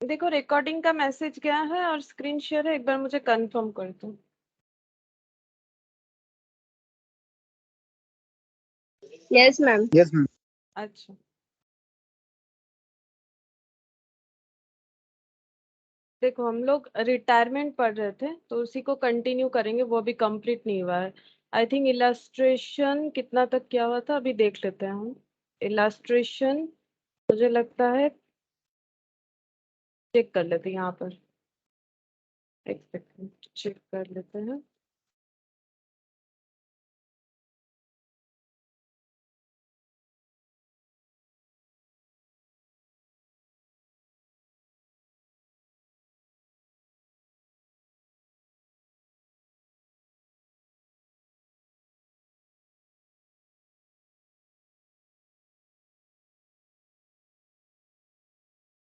देखो रिकॉर्डिंग का मैसेज गया है और स्क्रीन शेयर है, एक बार मुझे कंफर्म कर दो। Yes ma'am. Yes ma'am. अच्छा देखो हम लोग रिटायरमेंट पढ़ रहे थे तो उसी को कंटिन्यू करेंगे, वो अभी कंप्लीट नहीं हुआ है। आई थिंक इलास्ट्रेशन कितना तक किया हुआ था, अभी देख लेते हैं हम। इलास्ट्रेशन मुझे लगता है चेक कर लेते हैं यहाँ पर, एक सेकंड चेक कर लेते हैं।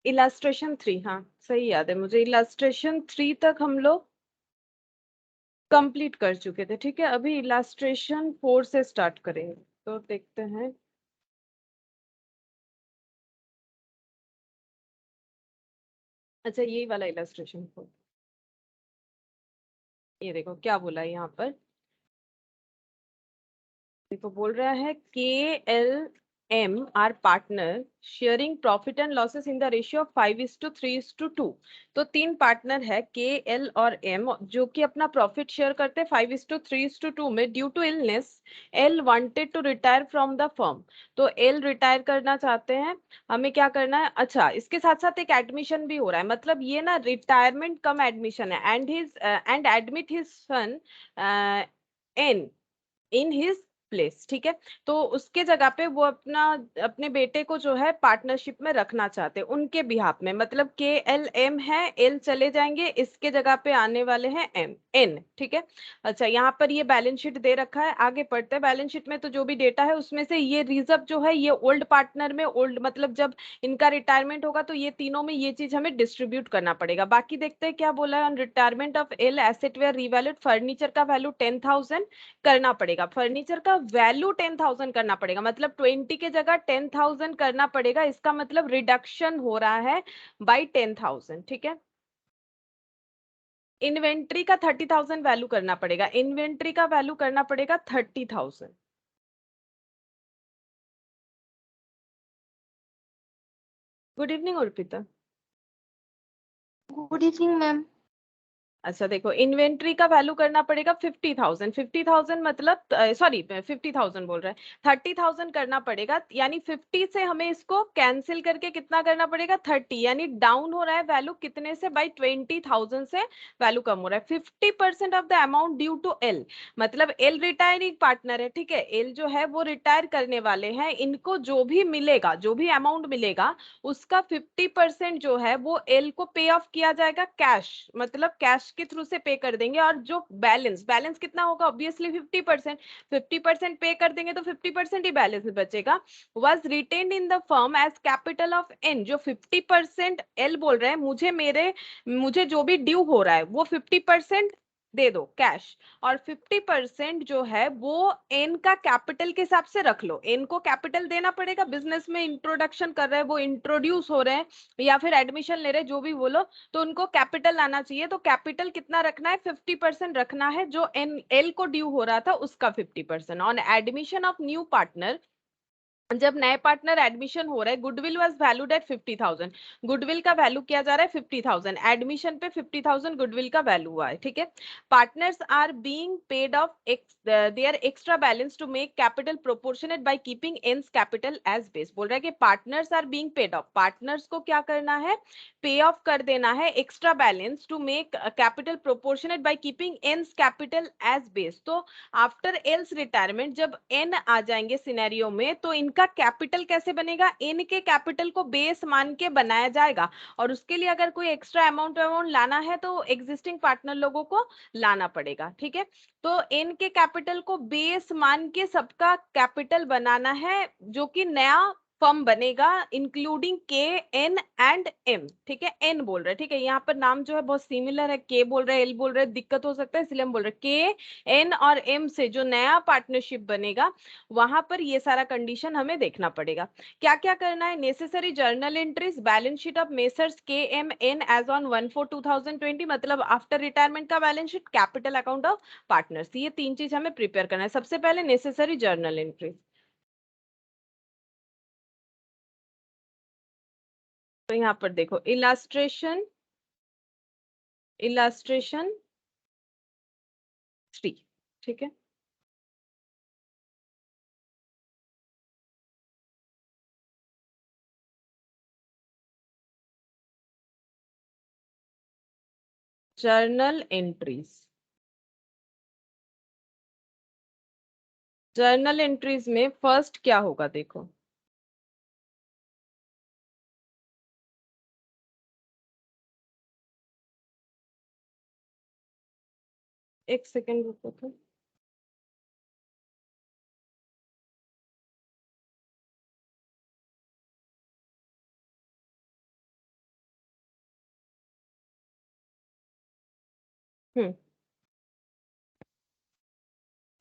इलास्ट्रेशन 3, हाँ सही याद है मुझे, इलास्ट्रेशन 3 तक हम लोग कंप्लीट कर चुके थे। ठीक है, अभी इलास्ट्रेशन 4 से स्टार्ट करेंगे, तो देखते हैं। अच्छा यही वाला इलास्ट्रेशन 4, ये देखो क्या बोला है यहाँ पर। देखो बोल रहा है KLM are partner sharing profit and losses in the ratio of 5:3:2। तो 3 पार्टनर है KL और M जो कि अपना प्रॉफिट शेयर करते हैं 5:3:2 में। Due to illness L wanted to retire from the firm. तो L रिटायर करना चाहते हैं, हमें क्या करना है। अच्छा इसके साथ साथ एक एडमिशन भी हो रहा है, मतलब ये ना रिटायरमेंट कम एडमिशन है। And admit his son N in his place. ठीक है, तो उसके जगह पे वो अपने बेटे को जो है पार्टनरशिप में रखना चाहते हैं उनके बिहाफ में। मतलब KLM है, L चले जाएंगे, इसके जगह पे आने वाले हैं N। ठीक है, अच्छा यहाँ पर ये बैलेंस शीट दे रखा है, आगे पढ़ते हैं। बैलेंस शीट में तो जो भी डेटा है उसमें से ये रिजर्व जो है ये ओल्ड पार्टनर में, ओल्ड मतलब जब इनका रिटायरमेंट होगा तो ये तीनों में ये चीज हमें डिस्ट्रीब्यूट करना पड़ेगा। बाकी देखते हैं क्या बोला है। On retirement of L asset were revalued, furniture का वैल्यू 10,000 करना पड़ेगा। फर्नीचर का वैल्यू 10,000 करना पड़ेगा, मतलब 20 के जगह 10,000 करना पड़ेगा। इसका मतलब रिडक्शन हो रहा है बाई 10,000। ठीक है, इन्वेंट्री का 30,000 वैल्यू करना पड़ेगा, इन्वेंट्री का वैल्यू करना पड़ेगा 30,000। Good evening Arpita. Good evening ma'am. अच्छा देखो इन्वेंट्री का वैल्यू करना पड़ेगा 50,000। 50,000 मतलब सॉरी 50,000 बोल रहा है, 30,000 करना पड़ेगा। यानी 50 से हमें इसको कैंसिल करके कितना करना पड़ेगा 30, यानी डाउन हो रहा है वैल्यू कितने से, बाई 20,000 से वैल्यू कम हो रहा है। 50% of the amount due to L, मतलब L रिटायरिंग पार्टनर है। ठीक है, L जो है वो रिटायर करने वाले हैं, इनको जो भी मिलेगा, जो भी अमाउंट मिलेगा उसका 50% जो है वो L को पे ऑफ किया जाएगा कैश, मतलब कैश के थ्रू से पे कर देंगे। और जो बैलेंस बैलेंस कितना होगा, ऑब्वियसली 50%। 50% पे कर देंगे तो 50% ही बैलेंस बचेगा। Was retained in the firm as capital of N। जो 50% L बोल रहे हैं मुझे जो भी ड्यू हो रहा है वो 50% दे दो कैश, और 50% जो है वो एन का कैपिटल के हिसाब से रख लो। एन को कैपिटल देना पड़ेगा, बिजनेस में इंट्रोडक्शन कर रहे हैं, वो इंट्रोड्यूस हो रहे हैं या फिर एडमिशन ले रहे हैं, जो भी बोलो, तो उनको कैपिटल आना चाहिए। तो कैपिटल कितना रखना है, 50% रखना है, जो एन एल को ड्यू हो रहा था उसका 50%। On admission of new partner, जब नए पार्टनर एडमिशन हो रहा है, goodwill was valued at 50,000। Goodwill का वैल्यू किया जा रहा है 50,000, एडमिशन पे 50,000 गुडविल का वैल्यू हुआ है। ठीक है, partners are being paid off their extra balance to make capital proportionate by keeping N's capital as base. बोल रहा है कि partners are being paid off, partners को क्या करना है, पे ऑफ कर देना है extra balance to make capital proportionate by keeping N's capital as base. तो आफ्टर एल्स रिटायरमेंट जब एन आ जाएंगे सिनेरियो में, तो इनका कैपिटल कैसे बनेगा, एन के कैपिटल को बेस मान के बनाया जाएगा। और उसके लिए अगर कोई एक्स्ट्रा अमाउंट लाना है तो एग्जिस्टिंग पार्टनर लोगों को लाना पड़ेगा। ठीक है, तो एन के कैपिटल को बेस मान के सबका कैपिटल बनाना है, जो कि नया फर्म बनेगा इंक्लूडिंग के, एन एंड एम, ठीक है, एन बोल रहे हैं, ठीक है, यहाँ पर नाम जो है बहुत सिमिलर है, के बोल रहे हैं, एल बोल रहे हैं, दिक्कत हो सकता है इसलिए हम बोल रहे हैं के, एन और एम से जो नया पार्टनरशिप बनेगा वहां पर ये सारा कंडीशन हमें देखना पड़ेगा। क्या क्या करना है, necessary journal entries, balance sheet of messrs के एम एन एज ऑन 1/4/2020, मतलब आफ्टर रिटायरमेंट का balance sheet, capital account of partners, ये तीन चीज हमें प्रिपेयर करना है। सबसे पहले नेसेसरी जर्नल एंट्रीज, तो यहाँ पर देखो इलास्ट्रेशन, इलास्ट्रेशन 3, ठीक है, जर्नल एंट्रीज, जर्नल एंट्रीज में फर्स्ट क्या होगा देखो, एक सेकेंड रुको तो, हम्म,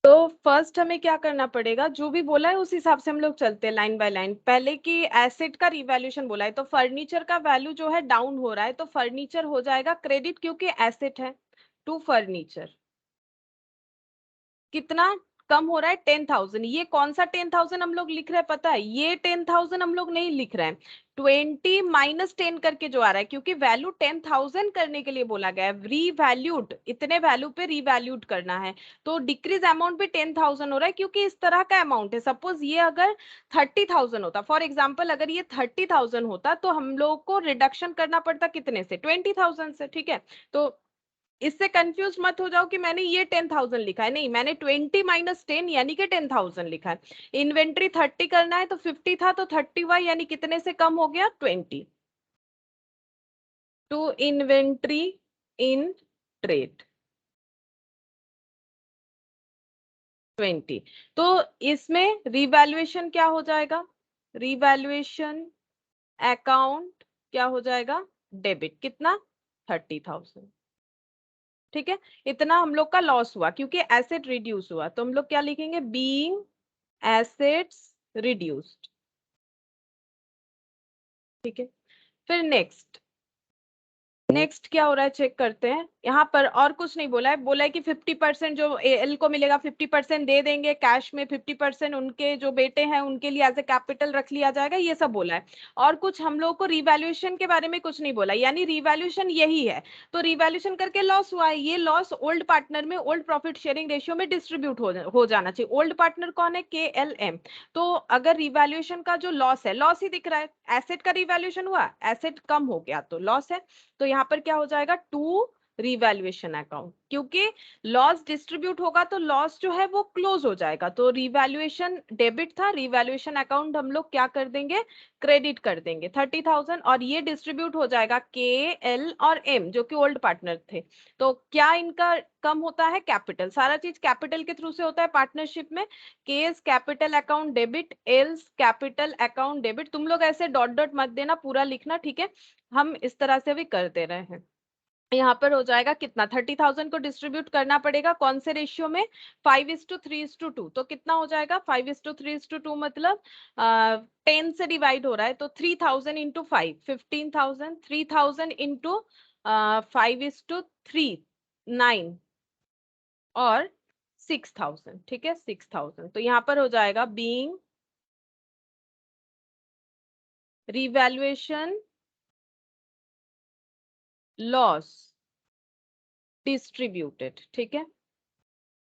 तो फर्स्ट हमें क्या करना पड़ेगा, जो भी बोला है उस हिसाब से हम लोग चलते हैं लाइन बाय लाइन। पहले की एसेट का रिवैल्यूएशन बोला है, तो फर्नीचर का वैल्यू जो है डाउन हो रहा है, तो फर्नीचर हो जाएगा क्रेडिट क्योंकि एसेट है, टू फर्नीचर। कितना कम हो रहा है, 10,000। ये कौन सा 10,000 हम लोग लिख रहे हैं पता है, ये 10,000 हम लोग नहीं लिख रहे हैं, 20 माइनस 10 करके जो आ रहा है, क्योंकि वैल्यू 10,000 करने के लिए बोला गया है, रीवैल्यूड, इतने वैल्यू पे रीवैल्यूड करना है, तो डिक्रीज अमाउंट भी 10,000 हो रहा है क्योंकि इस तरह का अमाउंट है। सपोज ये अगर 30,000 होता, फॉर एग्जाम्पल अगर ये 30,000 होता तो हम लोग को रिडक्शन करना पड़ता कितने से, 20,000 से, ठीक है। तो इससे कंफ्यूज मत हो जाओ कि मैंने ये 10,000 लिखा है, नहीं, मैंने 20 माइनस 10 यानी कि 10,000 लिखा है। इन्वेंट्री 30 करना है तो 50 था, तो 30 हुआ, यानी कितने से कम हो गया, 20, टू इन्वेंट्री इन ट्रेड 20। तो इसमें रिवैल्यूएशन क्या हो जाएगा, रिवैल्यूएशन अकाउंट क्या हो जाएगा, डेबिट, कितना, 30,000, ठीक है। इतना हम लोग का लॉस हुआ क्योंकि एसेट रिड्यूस हुआ, तो हम लोग क्या लिखेंगे, बीइंग एसेट्स रिड्यूस्ड, ठीक है। फिर नेक्स्ट, नेक्स्ट क्या हो रहा है चेक करते हैं, यहाँ पर और कुछ नहीं बोला है, बोला है कि 50% जो एल को मिलेगा 50% दे देंगे कैश में, 50% उनके जो बेटे हैं उनके लिए एज ए कैपिटल रख लिया जाएगा, ये सब बोला है। और कुछ हम लोगों को रिवैल्यूएशन के बारे में कुछ नहीं बोला, यानी रिवैल्यूएशन यही है, तो रिवैल्यूएशन करके लॉस हुआ है, ये लॉस ओल्ड पार्टनर में, ओल्ड प्रॉफिट शेयरिंग रेशियो में डिस्ट्रीब्यूट हो जाना चाहिए। ओल्ड पार्टनर कौन है, के एल एम। तो अगर रिवैल्यूएशन का जो लॉस है, लॉस ही दिख रहा है, एसेट का रिवैल्यूएशन हुआ, एसेट कम हो गया तो लॉस है, तो यहाँ पर क्या हो जाएगा, टू रिवैल्यूएशन अकाउंट, क्योंकि लॉस डिस्ट्रीब्यूट होगा तो लॉस जो है वो क्लोज हो जाएगा, तो रिवैल्यूएशन डेबिट था, रिवैल्यूएशन अकाउंट हम लोग क्या कर देंगे, क्रेडिट कर देंगे 30,000, और ये डिस्ट्रीब्यूट हो जाएगा के, एल और एम जो कि ओल्ड पार्टनर थे। तो क्या इनका कम होता है, कैपिटल, सारा चीज कैपिटल के थ्रू से होता है पार्टनरशिप में, case capital account debit, else capital account debit, तुम लोग ऐसे डॉट डॉट मत देना, पूरा लिखना, ठीक है, हम इस तरह से भी कर दे रहे हैं। यहाँ पर हो जाएगा कितना, 30,000 को डिस्ट्रीब्यूट करना पड़ेगा कौन से रेशियो में, 5:3:2, तो कितना हो जाएगा, 5:3:2 मतलब 10 से डिवाइड हो रहा है, तो 3,000 इंटू 5, 15,000, 3,000 इंटू 5:3, 9, और 6,000, ठीक है, 6,000, तो यहाँ पर हो जाएगा बीइंग रिवैल्यूएशन लॉस डिस्ट्रीब्यूटेड, ठीक है,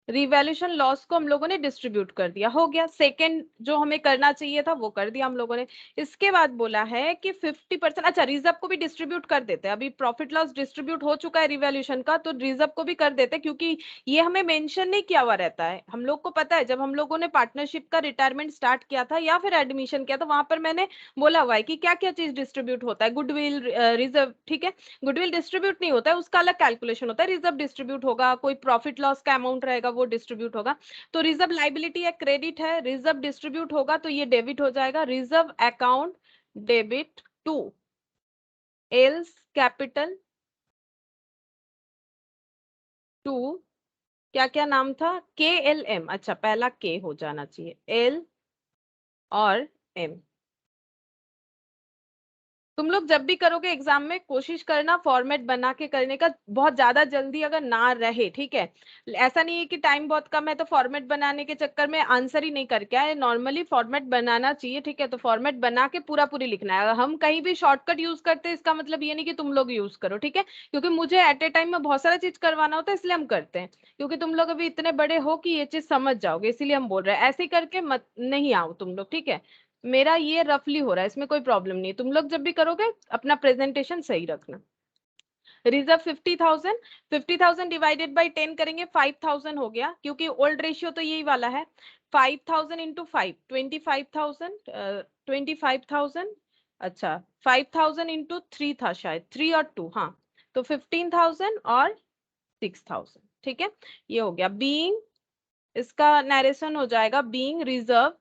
रिवैल्यूएशन लॉस को हम लोगों ने डिस्ट्रीब्यूट कर दिया, हो गया। सेकंड जो हमें करना चाहिए था वो कर दिया हम लोगों ने। इसके बाद बोला है कि 50%, अच्छा रिजर्व को भी डिस्ट्रीब्यूट कर देते हैं, अभी प्रॉफिट लॉस डिस्ट्रीब्यूट हो चुका है रिवैल्यूएशन का, तो रिजर्व को भी कर देते हैं, क्योंकि ये हमें मेंशन नहीं किया हुआ रहता है। हम लोग को पता है जब हम लोगों ने पार्टनरशिप का रिटायरमेंट स्टार्ट किया था या फिर एडमिशन किया था, वहां पर मैंने बोला हुआ है कि क्या क्या चीज डिस्ट्रीब्यूट होता है, गुडविल, रिजर्व, ठीक है। गुडविल डिस्ट्रीब्यूट नहीं होता है, उसका अलग कैलकुलेशन होता है, रिजर्व डिस्ट्रीब्यूट होगा, कोई प्रॉफिट लॉस का अमाउंट रहेगा वो डिस्ट्रीब्यूट होगा। तो रिजर्व लाइबिलिटी है, क्रेडिट है, रिजर्व डिस्ट्रीब्यूट होगा तो ये डेबिट हो जाएगा। Reserve account debit to L's capital to, क्या क्या नाम था, KLM, अच्छा पहला के हो जाना चाहिए, एल और एम। तुम लोग जब भी करोगे एग्जाम में कोशिश करना फॉर्मेट बना के करने का, बहुत ज्यादा जल्दी अगर ना रहे, ठीक है। ऐसा नहीं है कि टाइम बहुत कम है तो फॉर्मेट बनाने के चक्कर में आंसर ही नहीं करके आए, नॉर्मली फॉर्मेट बनाना चाहिए, ठीक है। तो फॉर्मेट बना के पूरा पूरी लिखना है। अगर हम कहीं भी शॉर्टकट यूज करते हैं इसका मतलब ये नहीं कि तुम लोग यूज करो, ठीक है, क्योंकि मुझे एट ए टाइम में बहुत सारा चीज करवाना होता है, इसलिए हम करते हैं, क्योंकि तुम लोग अभी इतने बड़े हो कि ये चीज समझ जाओगे, इसीलिए हम बोल रहे हैं ऐसे ही करके मत नहीं आओ तुम लोग, ठीक है। मेरा ये रफली हो रहा है, इसमें कोई प्रॉब्लम नहीं है। तुम लोग जब भी करोगे अपना प्रेजेंटेशन सही रखना। रिजर्व 50,000, 50,000 डिवाइडेड बाई 10 करेंगे, 5,000 हो गया, क्योंकि ओल्ड रेशियो तो यही वाला है। 5,000 इंटू 5, 25,000, 25,000, अच्छा 5,000 इंटू 3 था शायद, 3 और 2, हाँ, तो 15,000 और 6,000, ठीक है, ये हो गया। बीइंग, इसका नरेशन हो जाएगा बीइंग रिजर्व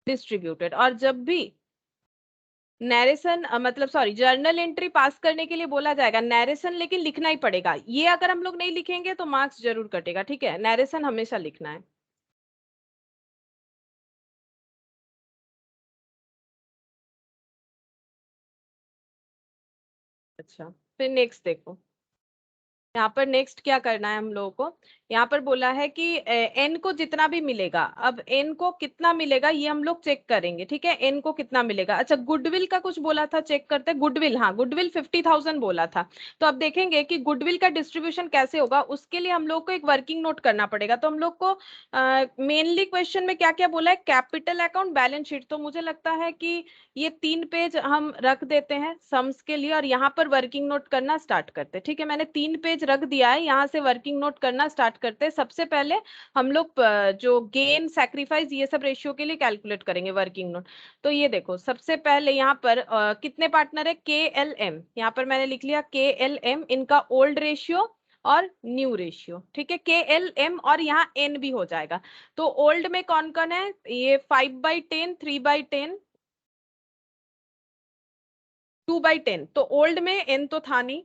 डिस्ट्रीब्यूटेड। और जब भी नैरेशन मतलब सॉरी जर्नल एंट्री पास करने के लिए बोला जाएगा, नैरेशन लेकिन लिखना ही पड़ेगा, ये अगर हम लोग नहीं लिखेंगे तो मार्क्स जरूर कटेगा, ठीक है, नैरेशन हमेशा लिखना है। अच्छा, फिर नेक्स्ट देखो, यहाँ पर नेक्स्ट क्या करना है हम लोगों को। यहाँ पर बोला है कि एन को जितना भी मिलेगा, अब एन को कितना मिलेगा ये हम लोग चेक करेंगे, ठीक है, एन को कितना मिलेगा। अच्छा गुडविल का कुछ बोला था, चेक करते हैं। गुडविल, हाँ गुडविल 50,000 बोला था। तो अब देखेंगे कि गुडविल का डिस्ट्रीब्यूशन कैसे होगा, उसके लिए हम लोग को एक वर्किंग नोट करना पड़ेगा। तो हम लोग को मेनली क्वेश्चन में क्या क्या बोला है, कैपिटल अकाउंट, बैलेंस शीट, तो मुझे लगता है कि ये 3 पेज हम रख देते हैं सम्स के लिए और यहाँ पर वर्किंग नोट करना स्टार्ट करते हैं, ठीक है। मैंने 3 पेज रख दिया है, यहाँ से वर्किंग नोट करना स्टार्ट करते हैं। सबसे पहले हम लोग जो गेन सैक्रिफाइस ये सब रेशियो के लिए कैलकुलेट करेंगे वर्किंग नोट। तो ये देखो सबसे पहले यहाँ पर कितने पार्टनर है, KLM, यहाँ पर मैंने लिख लिया KLM, इनका ओल्ड रेशियो और न्यू रेशियो, ठीक है, KLM, और यहाँ N भी हो जाएगा। तो ओल्ड में कौन कौन है, ये 5/10, 3/10, 2/10, तो ओल्ड में N तो था नहीं।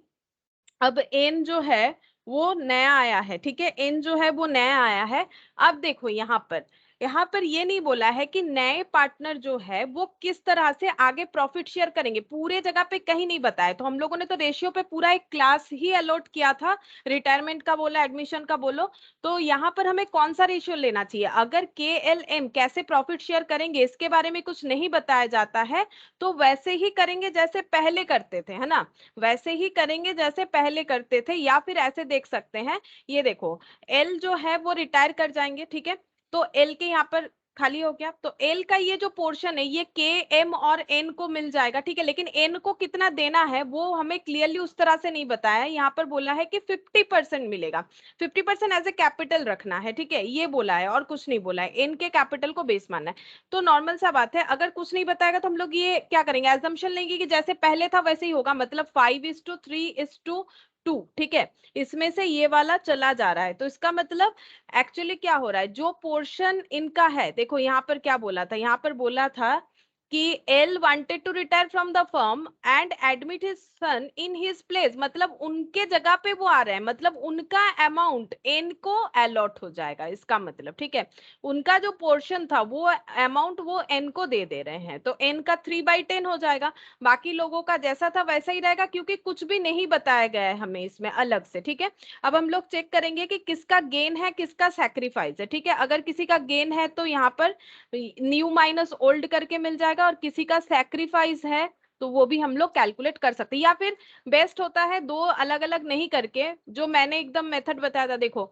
अब N जो है वो नया आया है, ठीक है, N जो है वो नया आया है। अब देखो यहाँ पर ये नहीं बोला है कि नए पार्टनर जो है वो किस तरह से आगे प्रॉफिट शेयर करेंगे, पूरे जगह पे कहीं नहीं बताया। तो हम लोगों ने तो रेशियो पे पूरा एक क्लास ही अलॉट किया था, रिटायरमेंट का बोला, एडमिशन का बोलो। तो यहाँ पर हमें कौन सा रेशियो लेना चाहिए, अगर KLM कैसे प्रॉफिट शेयर करेंगे इसके बारे में कुछ नहीं बताया जाता है तो वैसे ही करेंगे जैसे पहले करते थे, है ना, वैसे ही करेंगे जैसे पहले करते थे। या फिर ऐसे देख सकते हैं, ये देखो एल जो है वो रिटायर कर जाएंगे, ठीक है, तो एल के यहाँ पर खाली हो गया, तो एल का ये जो पोर्शन है ये के एम और एन को मिल जाएगा, ठीक है, लेकिन एन को कितना देना है वो हमें क्लियरली उस तरह से नहीं बताया है। यहाँ पर बोला है कि 50% मिलेगा, 50% एज ए कैपिटल रखना है, ठीक है, ये बोला है और कुछ नहीं बोला है, एन के कैपिटल को बेस मानना है। तो नॉर्मल सा बात है, अगर कुछ नहीं बताएगा तो हम लोग ये क्या करेंगे, एजम्पशन लेंगे कि जैसे पहले था वैसे ही होगा, मतलब 5:3:2, ठीक है, इसमें से ये वाला चला जा रहा है। तो इसका मतलब एक्चुअली क्या हो रहा है, जो पोर्शन इनका है, देखो यहाँ पर क्या बोला था, यहाँ पर बोला था कि L wanted to retire from the firm and admit his son in his place, मतलब उनके जगह पे वो आ रहे हैं, मतलब उनका अमाउंट एन को अलॉट हो जाएगा, इसका मतलब, ठीक है, उनका जो पोर्शन था वो अमाउंट वो एन को दे दे रहे हैं, तो एन का 3/10 हो जाएगा। बाकी लोगों का जैसा था वैसा ही रहेगा, क्योंकि कुछ भी नहीं बताया गया है हमें इसमें अलग से, ठीक है। अब हम लोग चेक करेंगे कि किसका गेन है किसका सैक्रिफाइस है, ठीक है, अगर किसी का गेन है तो यहाँ पर न्यू माइनस ओल्ड करके मिल जाएगा, और किसी का सैक्रिफाइस है तो वो भी हम लोग कैलकुलेट कर सकते हैं। या फिर बेस्ट होता है दो अलग अलग नहीं करके, जो मैंने एकदम मेथड बताया था, देखो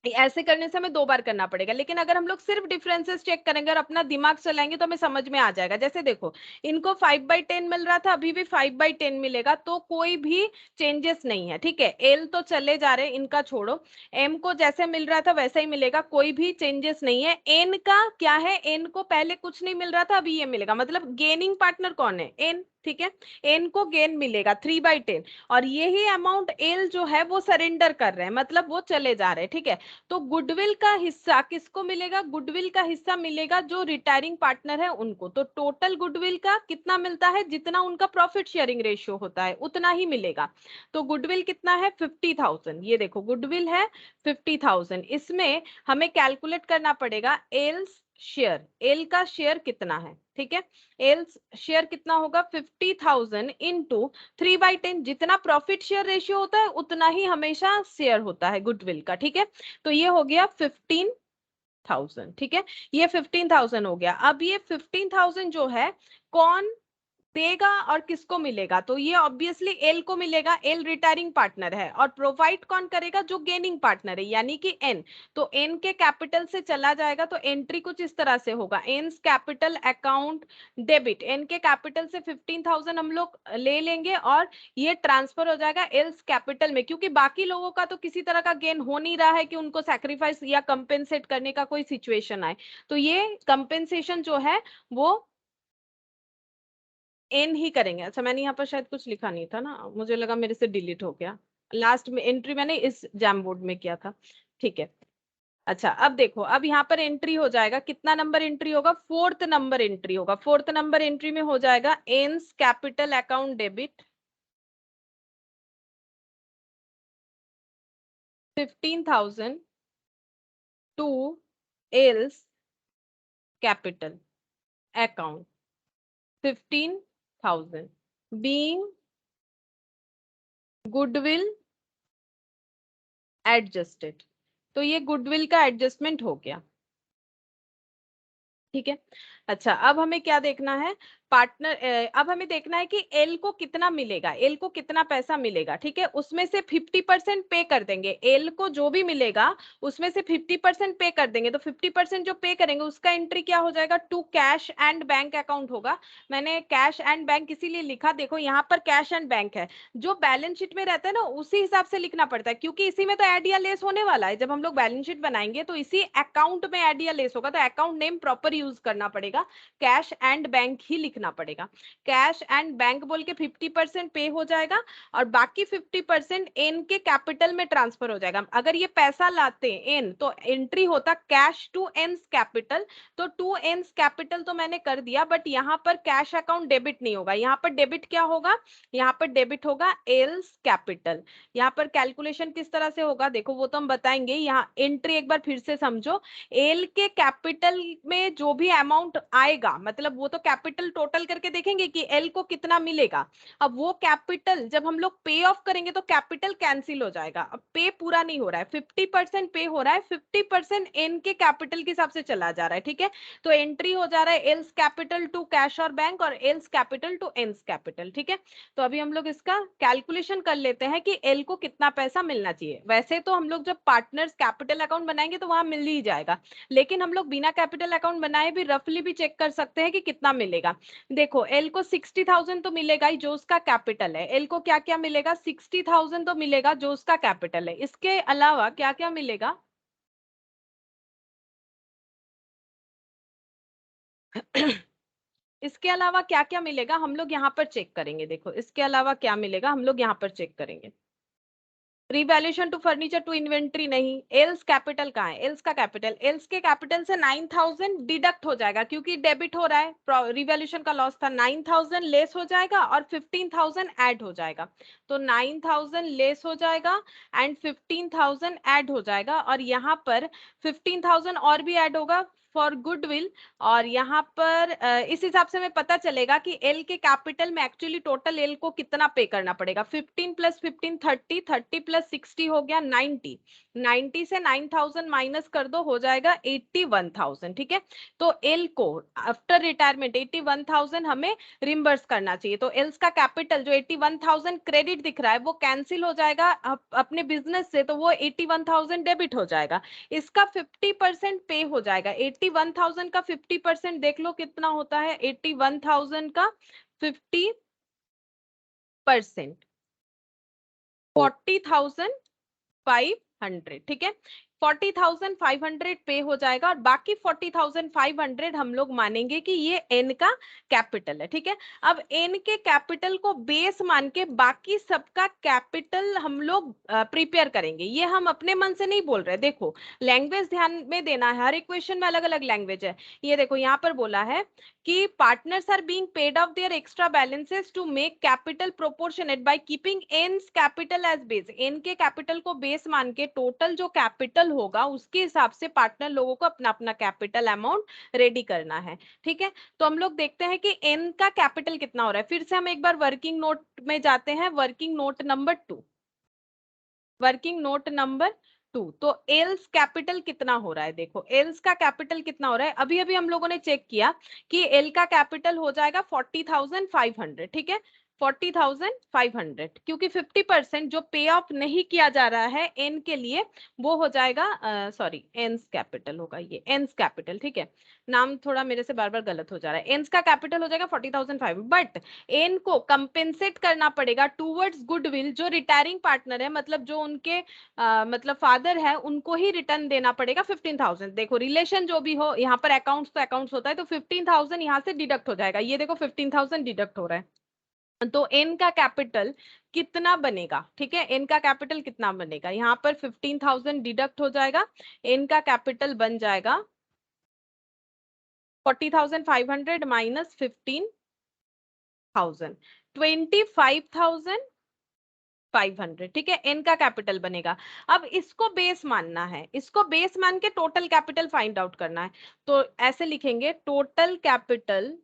ऐसे करने से हमें 2 बार करना पड़ेगा, लेकिन अगर हम लोग सिर्फ डिफरेंसेस चेक करेंगे और अपना दिमाग चलाएंगे तो हमें समझ में आ जाएगा। जैसे देखो इनको 5/10 मिल रहा था, अभी भी 5/10 मिलेगा, तो कोई भी चेंजेस नहीं है, ठीक है, एल तो चले जा रहे, इनका छोड़ो, एम को जैसे मिल रहा था वैसा ही मिलेगा, कोई भी चेंजेस नहीं है। एन का क्या है, एन को पहले कुछ नहीं मिल रहा था अभी ये मिलेगा, मतलब गेनिंग पार्टनर कौन है, एन, ठीक है, एन को गेन मिलेगा 3/10 और यही अमाउंट एल जो है वो सरेंडर कर रहे हैं, मतलब वो चले जा रहे हैं। ठीक है, तो गुडविल का हिस्सा किसको मिलेगा? गुडविल का हिस्सा मिलेगा जो रिटायरिंग पार्टनर है उनको। तो टोटल गुडविल का कितना मिलता है? जितना उनका प्रॉफिट शेयरिंग रेशियो होता है उतना ही मिलेगा। तो गुडविल कितना है? 50,000। ये देखो गुडविल है 50,000। इसमें हमें कैलकुलेट करना पड़ेगा एल्स शेयर, एल का शेयर कितना है। ठीक है, एल शेयर कितना होगा? 50,000 इंटू 3/10। जितना प्रॉफिट शेयर रेशियो होता है उतना ही हमेशा शेयर होता है गुडविल का। ठीक है, तो ये हो गया 15,000। ठीक है, ये 15,000 हो गया। अब ये 15,000 जो है कौन देगा और किसको मिलेगा? तो ये ऑब्वियसली एल को मिलेगा, एल रिटायरिंग पार्टनर है। और प्रोवाइड कौन करेगा? जो गेनिंग पार्टनर है यानी कि एन। तो एन के कैपिटल से चला जाएगा तो एंट्री कुछ इस तरह से होगा, एन्स कैपिटल अकाउंट डेबिट। एन के कैपिटल से 15,000 हम लोग ले लेंगे और ये ट्रांसफर हो जाएगा एल्स कैपिटल में, क्योंकि बाकी लोगों का तो किसी तरह का गेन हो नहीं रहा है कि उनको सैक्रिफाइस या कंपेंसेट करने का कोई सिचुएशन आए। तो ये कंपेंसेशन जो है वो एन ही करेंगे। अच्छा, मैंने यहाँ पर शायद कुछ लिखा नहीं था ना, मुझे लगा मेरे से डिलीट हो गया। लास्ट में एंट्री मैंने इस जैम बोर्ड में किया था। ठीक है, अच्छा अब देखो, अब यहाँ पर एंट्री हो जाएगा, कितना नंबर एंट्री होगा? 4th नंबर एंट्री होगा। 4th नंबर एंट्री में हो जाएगा N's capital account debit 15,000 to L's capital account 15,000 being goodwill adjusted. तो ये गुडविल का एडजस्टमेंट हो गया। ठीक है, अच्छा अब हमें क्या देखना है? पार्टनर, अब हमें देखना है कि एल को कितना मिलेगा, एल को कितना पैसा मिलेगा। ठीक है, उसमें से 50% पे कर देंगे। एल को जो भी मिलेगा उसमें से 50% पे कर देंगे। तो 50% जो पे करेंगे उसका एंट्री क्या हो जाएगा? To cash and bank account होगा। मैंने कैश एंड बैंक इसीलिए लिखा, देखो यहाँ पर कैश एंड बैंक है, जो बैलेंस शीट में रहता है ना उसी हिसाब से लिखना पड़ता है, क्योंकि इसी में तो एड या लेस होने वाला है। जब हम लोग बैलेंस शीट बनाएंगे तो इसी अकाउंट में एड या लेस होगा, तो अकाउंट नेम प्रॉपर यूज करना पड़ेगा, कैश एंड बैंक ही लिखना पड़ेगा। कैश एंड बैंक बोल के 50% पे हो जाएगा और बाकी 50% एन के कैपिटल में ट्रांसफर हो जाएगा। अगर ये पैसा लाते एन तो एंट्री होता कैश टू एन्स कैपिटल। तो टू एन्स कैपिटल तो मैंने कर दिया, बट यहाँ पर कैश अकाउंट डेबिट नहीं होगा। यहाँ पर डेबिट क्या होगा? यहाँ पर डेबिट होगा एल्स कैपिटल। यहाँ पर कैलकुलेशन किस तरह से होगा देखो, वो तो हम बताएंगे। यहाँ एंट्री एक बार फिर से समझो, एल के कैपिटल में जो भी अमाउंट आएगा, मतलब वो तो कैपिटल टोटल करके देखेंगे कि एल को कितना मिलेगा। अब वो कैपिटल जब हम लोग पे ऑफ करेंगे तो कैपिटल कैंसिल हो जाएगा। अब पे पूरा नहीं हो रहा है, 50% पे हो रहा है, 50% एन के कैपिटल के हिसाब से चला जा रहा है। ठीक है, तो एंट्री हो जा रहा है एल्स कैपिटल टू कैश और बैंक और else capital to N's capital. ठीक है, तो अभी हम लोग इसका कैलकुलेशन कर लेते हैं कि एल को कितना पैसा मिलना चाहिए। वैसे तो हम लोग जब पार्टनर्स कैपिटल अकाउंट बनाएंगे तो वहां मिल ही जाएगा, लेकिन हम लोग बिना कैपिटल अकाउंट बनाए भी रफली भी चेक कर सकते हैं कि कितना मिलेगा। देखो एल को 60,000 तो मिलेगा ही जो उसका कैपिटल है। एल को क्या क्या मिलेगा? 60,000 तो मिलेगा जो उसका कैपिटल है। इसके अलावा क्या क्या मिलेगा? इसके अलावा क्या क्या मिलेगा हम लोग यहाँ पर चेक करेंगे। देखो इसके अलावा क्या मिलेगा हम लोग यहाँ पर चेक करेंगे। Revaluation to furniture to inventory नहीं, एल्स कैपिटल कहाँ है? एल्स का कैपिटल, एल्स के कैपिटल से 9,000 डिडक्ट हो जाएगा क्योंकि डेबिट हो रहा है, रिवैल्यूएशन का लॉस था। 9,000 लेस हो जाएगा और 15,000 ऐड हो जाएगा। तो 9,000 लेस हो जाएगा एंड 15,000 ऐड हो जाएगा और यहाँ पर 15,000 और भी ऐड होगा फॉर गुडविल। और यहाँ पर इस हिसाब से हमें पता चलेगा कि एल के कैपिटल में एक्चुअली टोटल एल को कितना पे करना पड़ेगा। 15 प्लस 15 30, 30 प्लस 60 हो गया 90, 90 से 9,000 माइनस कर दो हो जाएगा 81,000। ठीक है, तो एल को आफ्टर रिटायरमेंट 81,000 हमें रिम्बर्स करना चाहिए। तो एल्स का कैपिटल जो 81,000 क्रेडिट दिख रहा है वो कैंसिल हो जाएगा अपने बिजनेस से, तो वो 81,000 डेबिट हो जाएगा। इसका 50% पे हो जाएगा। 81,000 का 50% देख लो कितना होता है। 81,000 का 50% 40,500। ठीक है, 40,500 पे हो जाएगा और बाकी 40,500 हम लोग मानेंगे कि ये एन का कैपिटल है, ठीक है। अब एन के कैपिटल को बेस मान के बाकी सबका कैपिटल हम लोग प्रिपेयर करेंगे। ये हम अपने मन से नहीं बोल रहे, देखो लैंग्वेज ध्यान में देना है, हर एक क्वेश्चन में अलग अलग लैंग्वेज है। ये देखो यहाँ पर बोला है कि partners are being paid off their extra balances to make capital proportionate by keeping N's capital as base. N के कैपिटल को बेस मान के टोटल जो कैपिटल होगा उसके हिसाब से पार्टनर लोगों को अपना अपना कैपिटल अमाउंट रेडी करना है, ठीक है। तो हम लोग देखते हैं कि एन का कैपिटल कितना हो रहा है। फिर से हम एक बार वर्किंग नोट में जाते हैं, working note number 2, working note number 2। तो एल्स कैपिटल कितना हो रहा है, देखो एल्स का कैपिटल कितना हो रहा है। अभी अभी हम लोगों ने चेक किया कि एल का कैपिटल हो जाएगा 40,500, ठीक है, 40,500, क्योंकि 50% जो पे ऑफ नहीं किया जा रहा है एन के लिए वो हो जाएगा, सॉरी एन्स कैपिटल होगा, ये एन्स कैपिटल, ठीक है। नाम थोड़ा मेरे से बार बार गलत हो जा रहा है। एन्स का कैपिटल हो जाएगा 40,500, बट एन को कंपेंसेट करना पड़ेगा टूवर्ड्स गुडविल। जो रिटायरिंग पार्टनर है, मतलब जो उनके मतलब फादर है, उनको ही रिटर्न देना पड़ेगा 15,000। देखो रिलेशन जो भी हो, यहाँ पर अकाउंट्स तो अकाउंट्स होता है, तो 15,000 यहाँ से डिडक्ट हो जाएगा। ये देखो 15,000 डिडक्ट हो रहा है, तो एन का कैपिटल कितना बनेगा, ठीक है, एन का कैपिटल कितना बनेगा, यहाँ पर 15,000 डिडक्ट हो जाएगा, एन का कैपिटल बन जाएगा 40,500 माइनस 15,000, 25,500, ठीक है, एन का कैपिटल बनेगा। अब इसको बेस मानना है, इसको बेस मान के टोटल कैपिटल फाइंड आउट करना है। तो ऐसे लिखेंगे, total capital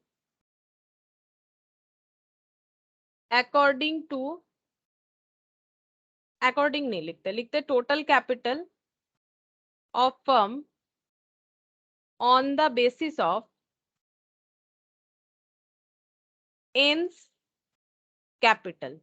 according to, according नहीं लिखते, लिखते total capital of firm on the basis of n's capital।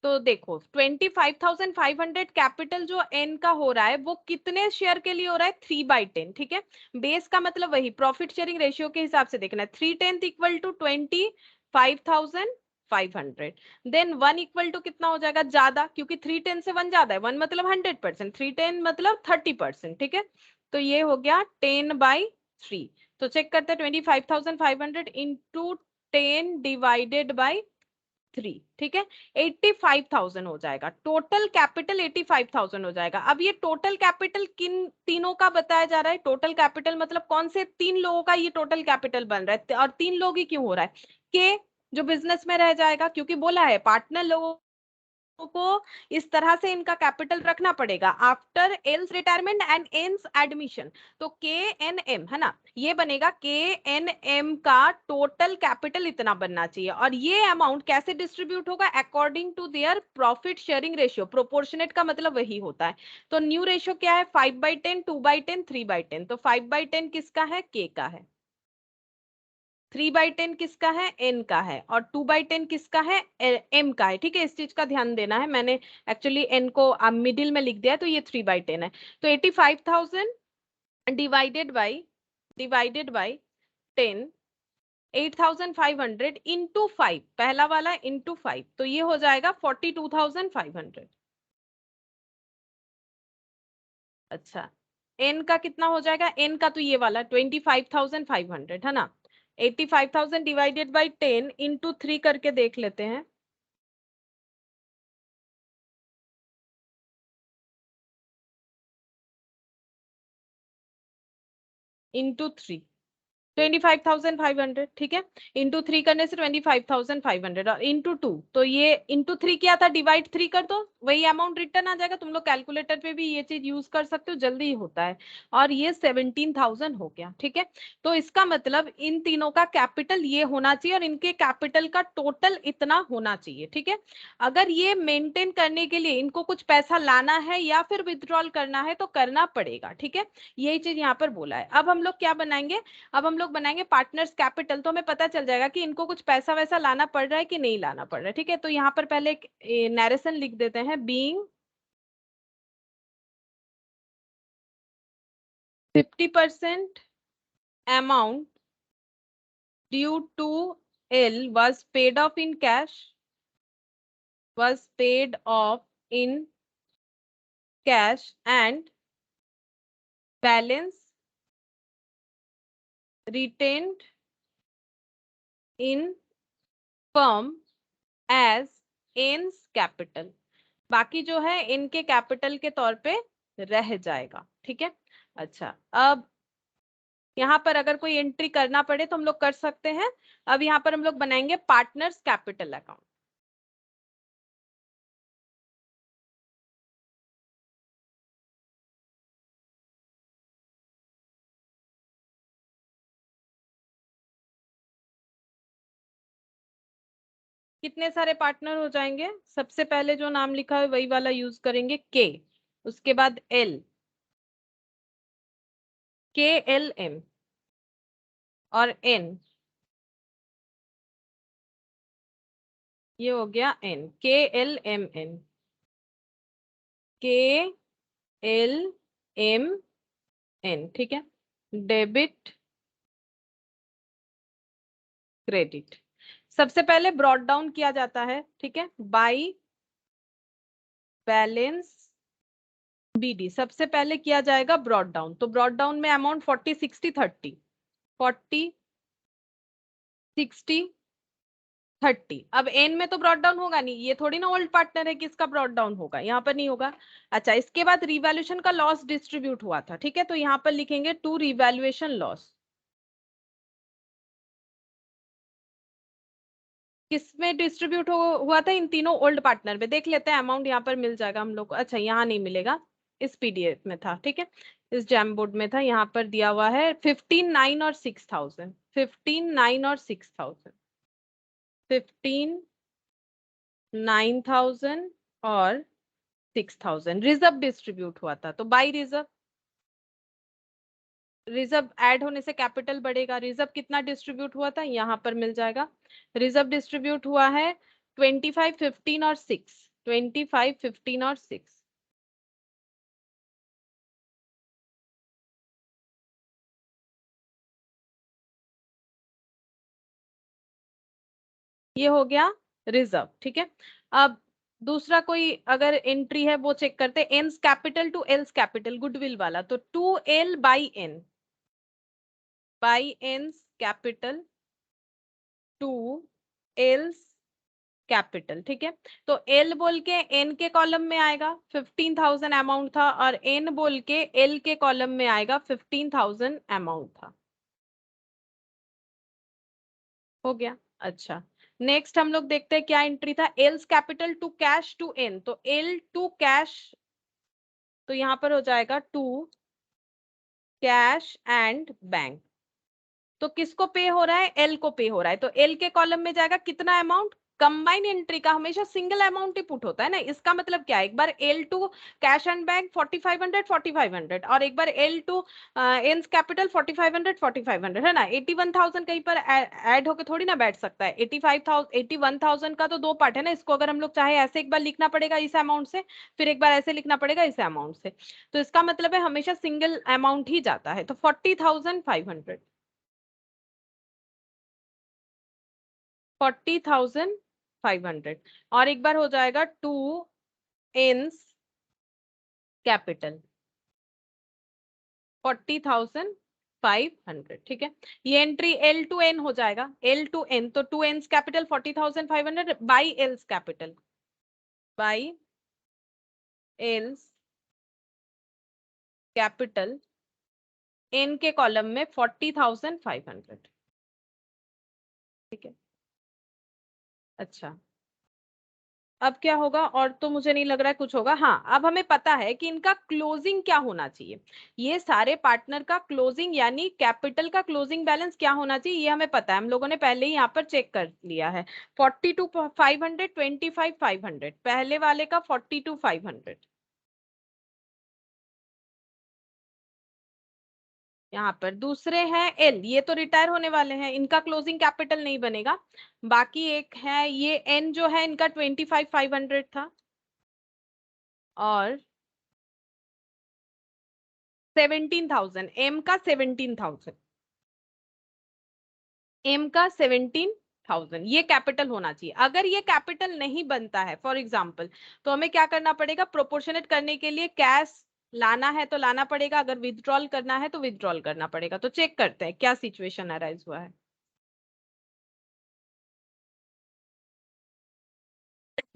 तो देखो 25,500 कैपिटल जो एन का हो रहा है वो कितने शेयर के लिए हो रहा है, 3/10, ठीक है। बेस का मतलब वही प्रॉफिट शेयरिंग रेशियो के हिसाब से देखना है, 3/10 equal to 25,500। Then 1 equal to कितना हो जाएगा, ज्यादा, क्योंकि 3/10 से 1 ज्यादा है, 1 मतलब 100%, 3/10 मतलब 30%, ठीक है। तो ये हो गया 10/3। तो चेक करते हैं, 25,500 इंटू 10 डिवाइडेड बाई 3, ठीक है, 85,000 हो जाएगा। टोटल कैपिटल 85,000 हो जाएगा। अब ये टोटल कैपिटल किन तीनों का बताया जा रहा है, टोटल कैपिटल मतलब कौन से 3 लोगों का ये टोटल कैपिटल बन रहा है, और 3 लोग ही क्यों हो रहा है, के जो बिजनेस में रह जाएगा, क्योंकि बोला है पार्टनर लोगों को इस तरह से इनका कैपिटल रखना पड़ेगा after L's retirement and N's admission. तो के एन एम है ना, ये बनेगा के एन एम का टोटल कैपिटल इतना बनना चाहिए, और ये अमाउंट कैसे डिस्ट्रीब्यूट होगा, according to their profit sharing ratio. Proportionate का मतलब वही होता है। तो न्यू रेशियो क्या है, 5/10, 2/10, 3/10। तो 5/10 किसका है, के का है, 3/10 किसका है, एन का है, और 2/10 किसका है, एम का है, ठीक है। इस चीज का ध्यान देना है, मैंने एक्चुअली एन को मिडिल में लिख दिया, तो ये 3/10 है। तो 85,000 डिवाइडेड बाई 10, 8,500 इंटू 5, पहला वाला इंटू 5, तो ये हो जाएगा 42,500। अच्छा, एन का कितना हो जाएगा, एन का तो ये वाला 25,500 है ना। 85,000 डिवाइडेड बाई 10 इंटू 3 करके देख लेते हैं, इंटू 3 25,500, ठीक है। इंटू 3 करने से 25,500, और इंटू 2, तो ये इंटू 3 किया था, डिवाइड 3 कर दो, वही अमाउंट रिटर्न आ जाएगा। तुम लोग कैलकुलेटर पे भी ये चीज यूज कर सकते हो, जल्दी ही होता है। और ये 17,000 हो गया, ठीक है। तो इसका मतलब इन तीनों का कैपिटल ये होना चाहिए, और इनके कैपिटल का टोटल इतना होना चाहिए, ठीक है। अगर ये मेंटेन करने के लिए इनको कुछ पैसा लाना है या फिर विथड्रॉल करना है तो करना पड़ेगा, ठीक है। यही चीज यहाँ पर बोला है। अब हम लोग क्या बनाएंगे, अब हम लोग बनाएंगे पार्टनर्स कैपिटल, तो हमें पता चल जाएगा कि इनको कुछ पैसा वैसा लाना पड़ रहा है कि नहीं लाना पड़ रहा है, ठीक है। तो यहाँ पर पहले एक नैरेशन लिख देते हैं, being 50% amount due to L was paid off in cash, was paid off in cash and balance retained in firm as N's capital. बाकी जो है इनके कैपिटल के तौर पे रह जाएगा। ठीक है। अच्छा, अब यहाँ पर अगर कोई एंट्री करना पड़े तो हम लोग कर सकते हैं। अब यहाँ पर हम लोग बनाएंगे पार्टनर्स कैपिटल अकाउंट। कितने सारे पार्टनर हो जाएंगे? सबसे पहले जो नाम लिखा है वही वाला यूज करेंगे, के, उसके बाद एल, KLM, और एन, ये हो गया एन, KLMN, KLMN। ठीक है। डेबिट क्रेडिट सबसे पहले ब्रॉट डाउन किया जाता है। ठीक है। बाई बैलेंस BD सबसे पहले किया जाएगा ब्रॉट डाउन। तो ब्रॉट डाउन में अमाउंट 40 60 30, 40 60 30। अब एन में तो ब्रॉट डाउन होगा नहीं, ये थोड़ी ना ओल्ड पार्टनर है कि इसका ब्रॉट डाउन होगा, यहाँ पर नहीं होगा। अच्छा, इसके बाद रिवैल्यूएशन का लॉस डिस्ट्रीब्यूट हुआ था। ठीक है, तो यहाँ पर लिखेंगे टू रिवैल्यूएशन लॉस। किसमें डिस्ट्रीब्यूट हुआ था? इन तीनों ओल्ड पार्टनर में। देख लेते हैं, अमाउंट यहाँ पर मिल जाएगा हम लोग को। अच्छा, यहाँ नहीं मिलेगा, इस PDF में था। ठीक है, इस जैम बोर्ड में था। यहाँ पर दिया हुआ है 15 9 और 6000, 15 9 और 6000, 15 9000 और 6000 रिजर्व डिस्ट्रीब्यूट हुआ था। तो बाई रिजर्व, रिजर्व ऐड होने से कैपिटल बढ़ेगा। रिजर्व कितना डिस्ट्रीब्यूट हुआ था? यहाँ पर मिल जाएगा। रिजर्व डिस्ट्रीब्यूट हुआ है 25 15 और 6, 25 15 और 6। ये हो गया रिजर्व। ठीक है। अब दूसरा कोई अगर एंट्री है वो चेक करते हैं। N's capital to L's capital, goodwill वाला। तो 2L by N, by N's capital to L's capital. ठीक है। तो एल बोल के एन के कॉलम में आएगा, 15,000 अमाउंट था, और एन बोल के एल के कॉलम में आएगा, 15,000 अमाउंट था। हो गया। अच्छा, नेक्स्ट हम लोग देखते हैं क्या एंट्री था। L's capital to cash to N, तो एल टू कैश, तो यहां पर हो जाएगा टू कैश एंड बैंक। तो किसको पे हो रहा है? एल को पे हो रहा है। तो एल के कॉलम में जाएगा कितना अमाउंट? कंबाइन एंट्री का हमेशा सिंगल अमाउंट ही पुट होता है ना। इसका मतलब क्या है? एक बार L to cash and bank 4500 4500, और एक बार एल टू एन्स कैपिटल 4500 4500, है ना। 81,000 कहीं पर ऐड होके थोड़ी ना बैठ सकता है। 85,000 81,000 का तो दो पार्ट है ना। इसको अगर हम लोग चाहे ऐसे एक बार लिखना पड़ेगा इस अमाउंट से, फिर एक बार ऐसे लिखना पड़ेगा इस अमाउंट से। तो इसका मतलब है हमेशा सिंगल अमाउंट ही जाता है। तो 40,500, 40,500, और एक बार हो जाएगा टू एन्स कैपिटल 40,500। ठीक है। ये एंट्री एल टू एन हो जाएगा, एल टू एन। तो to N's capital 40,500 by L's capital, by L's capital N के कॉलम में 40,500। ठीक है। अच्छा, अब क्या होगा? और तो मुझे नहीं लग रहा है कुछ होगा। हाँ, अब हमें पता है कि इनका क्लोजिंग क्या होना चाहिए। ये सारे पार्टनर का क्लोजिंग यानी कैपिटल का क्लोजिंग बैलेंस क्या होना चाहिए, ये हमें पता है। हम लोगों ने पहले ही यहाँ पर चेक कर लिया है। 42,500, 25,500, पहले वाले का 42,500। यहाँ पर दूसरे हैं एल, ये तो रिटायर होने वाले हैं, इनका क्लोजिंग कैपिटल नहीं बनेगा। बाकी एक है ये एन, जो है इनका 25,500 था, और 17,000, एम का 17,000, एम का 17,000। 50,000 ये कैपिटल होना चाहिए। अगर ये कैपिटल नहीं बनता है फॉर एग्जांपल, तो हमें क्या करना पड़ेगा, प्रोपोर्शनेट करने के लिए कैश लाना है तो लाना पड़ेगा, अगर विथड्रॉल करना है तो विथड्रॉल करना पड़ेगा। तो चेक करते हैं क्या सिचुएशन अराइज हुआ है।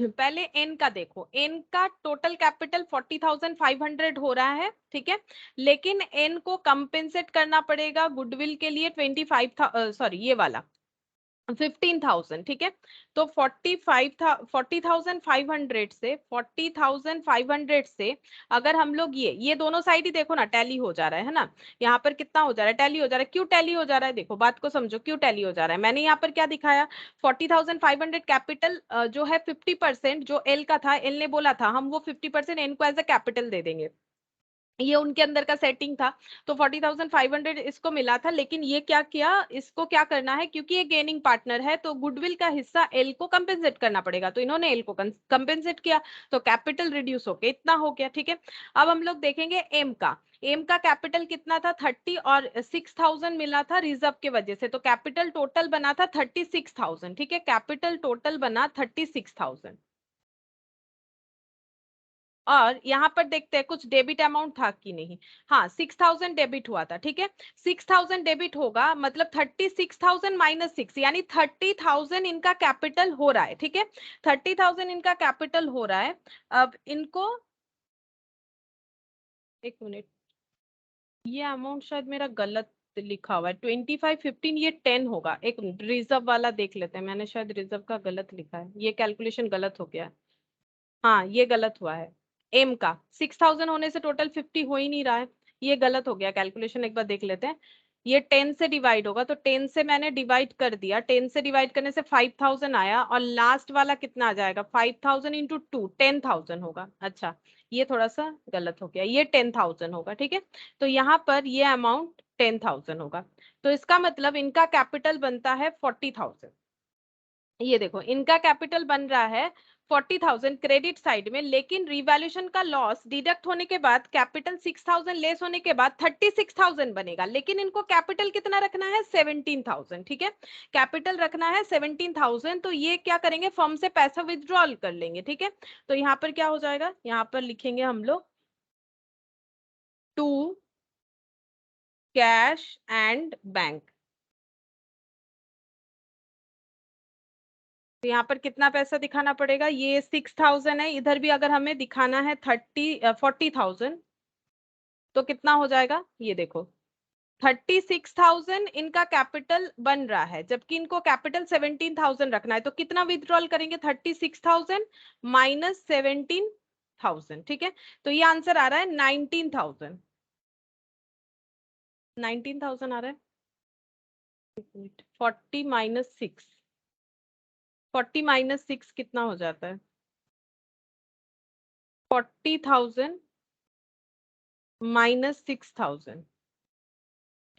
पहले एन का देखो, एन का टोटल कैपिटल 40,500 हो रहा है, ठीक है, लेकिन एन को कंपेंसेट करना पड़ेगा गुडविल के लिए 25, सॉरी ये वाला 15,000, ठीक है। तो 40,500 से 40,500 से अगर हम लोग ये दोनों साइड ही देखो ना, टैली हो जा रहा है ना, यहाँ पर कितना हो जा रहा है, टैली हो जा रहा है। क्यों टैली हो जा रहा है, देखो बात को समझो, क्यों टैली हो जा रहा है। मैंने यहाँ पर क्या दिखाया, 40,500 कैपिटल जो है 50% जो एल का था, एल ने बोला था हम वो 50% एन को एज अ कैपिटल दे देंगे, ये उनके अंदर का सेटिंग था। तो 40,500 इसको मिला था, लेकिन ये क्या किया, इसको क्या करना है, क्योंकि ये गेनिंग पार्टनर है तो गुडविल का हिस्सा एल को कंपेंसेट करना पड़ेगा, तो इन्होंने एल को कंपेंसेट किया, तो कैपिटल रिड्यूस होके इतना हो गया, ठीक है। अब हम लोग देखेंगे एम का, एम का कैपिटल कितना था 30 और 6,000 मिला था रिजर्व के वजह से, तो कैपिटल टोटल बना था 36,000, ठीक है, कैपिटल टोटल बना 36,000। और यहाँ पर देखते हैं कुछ डेबिट अमाउंट था कि नहीं। हाँ 6,000 डेबिट हुआ था, ठीक है, 6,000 डेबिट होगा मतलब 36,000 माइनस 6 यानी 30,000 इनका कैपिटल हो रहा है, ठीक है, 30,000 इनका कैपिटल हो रहा है। अब इनको एक मिनट, ये अमाउंट शायद मेरा गलत लिखा हुआ है, 25 15 ये 10 होगा। एक मिनट रिजर्व वाला देख लेते हैं, मैंने शायद रिजर्व का गलत लिखा है, ये कैलकुलेशन गलत हो गया है। हाँ ये गलत हुआ है, एम का 6,000 होने से टोटल 50 हो ही नहीं रहा है, ये गलत हो गया कैलकुलेशन, एक बार देख लेते हैं। ये 10 से डिवाइड होगा, तो 10 से मैंने डिवाइड कर दिया, 10 से डिवाइड करने से 5,000 आया, और लास्ट वाला कितना आ जाएगा 5,000 इंटू 2 10,000 होगा। अच्छा ये थोड़ा सा गलत हो गया, ये 10,000 होगा, ठीक है, तो यहाँ पर ये अमाउंट 10,000 होगा। तो इसका मतलब इनका कैपिटल बनता है 40,000। ये देखो इनका कैपिटल बन रहा है 40,000 क्रेडिट साइड में, लेकिन रिवैल्यूएशन का लॉस डिडक्ट होने के बाद कैपिटल 6,000 लेस होने के बाद 36,000 बनेगा, लेकिन इनको कैपिटल कितना रखना है 17,000, ठीक है, कैपिटल रखना है 17,000। तो ये क्या करेंगे, फर्म से पैसा विथड्रॉल कर लेंगे, ठीक है। तो यहाँ पर क्या हो जाएगा, यहाँ पर लिखेंगे हम लोग टू कैश एंड बैंक। तो यहाँ पर कितना पैसा दिखाना पड़ेगा, ये 6,000 है, इधर भी अगर हमें दिखाना है 40,000 तो कितना हो जाएगा, ये देखो 36,000 इनका कैपिटल बन रहा है, जबकि इनको कैपिटल 17,000 रखना है, तो कितना विथड्रॉल करेंगे 36,000 माइनस 17,000, ठीक है, तो ये आंसर आ रहा है 19,000, 19,000 आ रहा है। 40 माइनस 6, 40 माइनस 6 कितना हो जाता है, 40,000 माइनस 6,000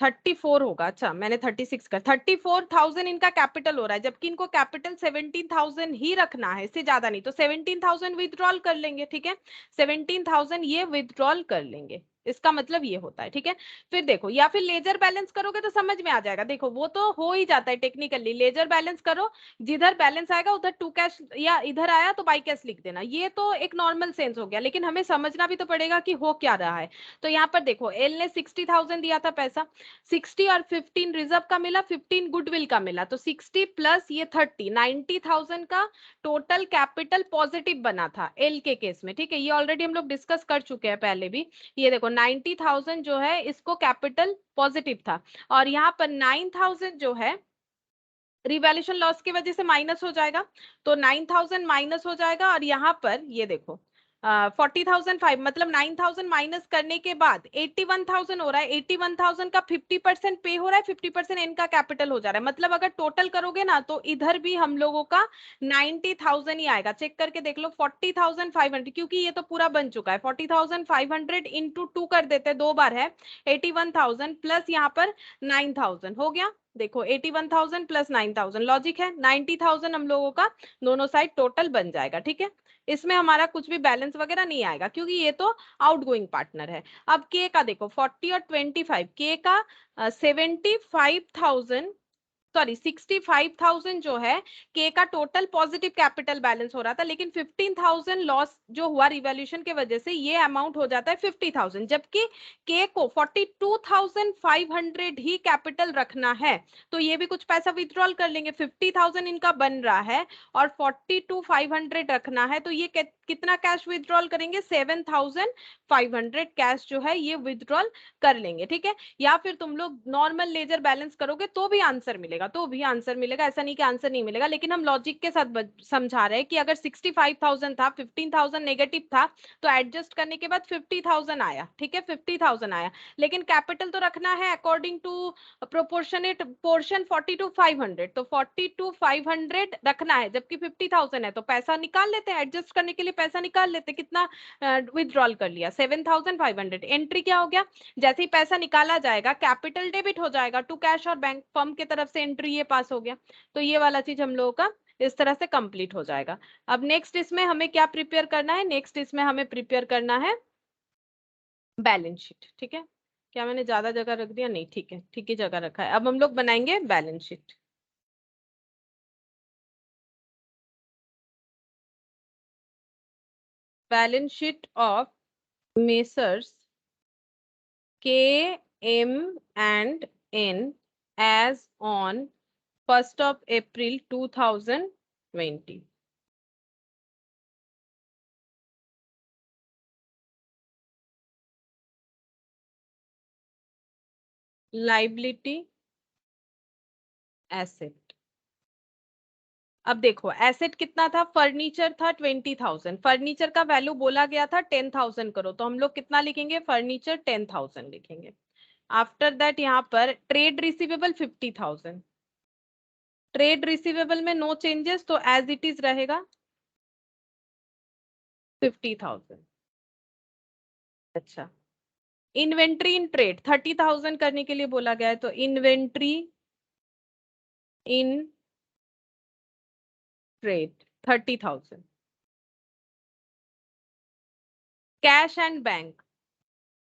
34 होगा। अच्छा मैंने 36 कर, 34,000 इनका कैपिटल हो रहा है, जबकि इनको कैपिटल 17,000 ही रखना है, इससे ज्यादा नहीं, तो 17,000 विथड्रॉल कर लेंगे, ठीक है, 17,000 ये विथड्रॉल कर लेंगे, इसका मतलब ये होता है, ठीक है। फिर देखो, या फिर लेजर बैलेंस करोगे तो समझ में आ जाएगा, देखो वो तो हो ही जाता है टेक्निकली, लेजर बैलेंस करो, जिधर बैलेंस आएगा उधर टू कैश, या इधर आया तो बाई कैश लिख देना, ये तो एक नॉर्मल सेंस हो गया, लेकिन हमें समझना भी तो पड़ेगा कि हो क्या रहा है। तो यहाँ पर देखो एल ने 60,000 दिया था पैसा, 60 और 15 रिजर्व का मिला, 15 गुडविल का मिला, तो 60 प्लस ये 30 90,000 का टोटल कैपिटल पॉजिटिव बना था एल के केस में, ठीक है, ये ऑलरेडी हम लोग डिस्कस कर चुके हैं पहले भी। ये देखो 90,000 जो है इसको कैपिटल पॉजिटिव था, और यहाँ पर 9,000 जो है रिवैल्यूएशन लॉस की वजह से माइनस हो जाएगा, तो 9,000 माइनस हो जाएगा, और यहाँ पर ये देखो 40,005 मतलब 9,000 माइनस करने के बाद 81,000 हो रहा है, 81,000 का 50% पे हो रहा है, 50% इनका कैपिटल हो जा रहा है, मतलब अगर टोटल करोगे ना तो इधर भी हम लोगों का 90,000 ही आएगा। चेक करके देख लो 40,500, क्योंकि ये तो पूरा बन चुका है, 40,500 इंटू 2 कर देते, दो बार है 81,000 प्लस यहाँ पर 9,000 हो गया, देखो 81,000 प्लस 9,000 लॉजिक है, 90,000 हम लोगों का दोनों साइड टोटल बन जाएगा, ठीक है, इसमें हमारा कुछ भी बैलेंस वगैरह नहीं आएगा, क्योंकि ये तो आउटगोइंग पार्टनर है। अब के का देखो 40 और 25, के का 75,000, सॉरी 65,000 जो है के का टोटल पॉजिटिव कैपिटल बैलेंस हो रहा था, लेकिन 15,000 लॉस जो हुआ रिवैल्यूएशन के वजह से ये अमाउंट हो जाता है 50,000, जबकि के को 42,500 ही कैपिटल रखना है, तो ये भी कुछ पैसा विथड्रॉल कर लेंगे। 50,000 इनका बन रहा है और 42,500 रखना है, तो ये कितना कैश विथड्रॉल करेंगे? 7,500 कैश जो है ये विथड्रॉल कर लेंगे। ठीक है, या फिर तुम लोग नॉर्मल लेजर बैलेंस करोगे तो भी आंसर मिलेगा, तो भी आंसर मिलेगा, ऐसा नहीं कि आंसर नहीं मिलेगा, लेकिन हम लॉजिक के साथ समझा रहे हैं कि अगर 65,000 था, 15,000 नेगेटिव था, तो एडजस्ट करने के बाद 50,000 आया। ठीक है, 50,000 आया, लेकिन कैपिटल तो रखना है अकॉर्डिंग टू प्रोपोर्शनेट पोर्शन 42,500, तो 42,500 रखना है, जबकि 50,000 है, तो पैसा निकाल लेते हैं, एडजस्ट करने के लिए पैसा निकाल लेते, कितना विथड्रॉल कर लिया? 7,500। एंट्री क्या हो गया? जैसे ही पैसा निकाला जाएगा कैपिटल डेबिट हो जाएगा टू कैश और बैंक फर्म की तरफ से एंट्री ये पास हो गया, तो ये वाला चीज हम लोगों का इस तरह से कंप्लीट हो जाएगा। अब नेक्स्ट इसमें हमें क्या प्रिपेयर करना है? नेक्स्ट इसमें हमें प्रिपेयर करना है बैलेंस शीट। ठीक है, क्या मैंने ज्यादा जगह रख दिया? नहीं, ठीक है, ठीक ही जगह रखा है। अब हम लोग बनाएंगे balance sheet. Balance sheet of messrs K, M and N as on 1st of April 2020. Liability, asset. अब देखो एसेट कितना था? फर्नीचर था 20,000, फर्नीचर का वैल्यू बोला गया था 10,000 करो, तो हम लोग कितना लिखेंगे? फर्नीचर 10,000 लिखेंगे। आफ्टर दैट यहाँ पर ट्रेड रिसीवेबल 50,000, ट्रेड रिसीवेबल में नो चेंजेस, तो एज इट इज रहेगा 50,000। अच्छा, इन्वेंट्री इन ट्रेड 30,000 करने के लिए बोला गया है, तो inventory in trade 30,000। Cash and bank,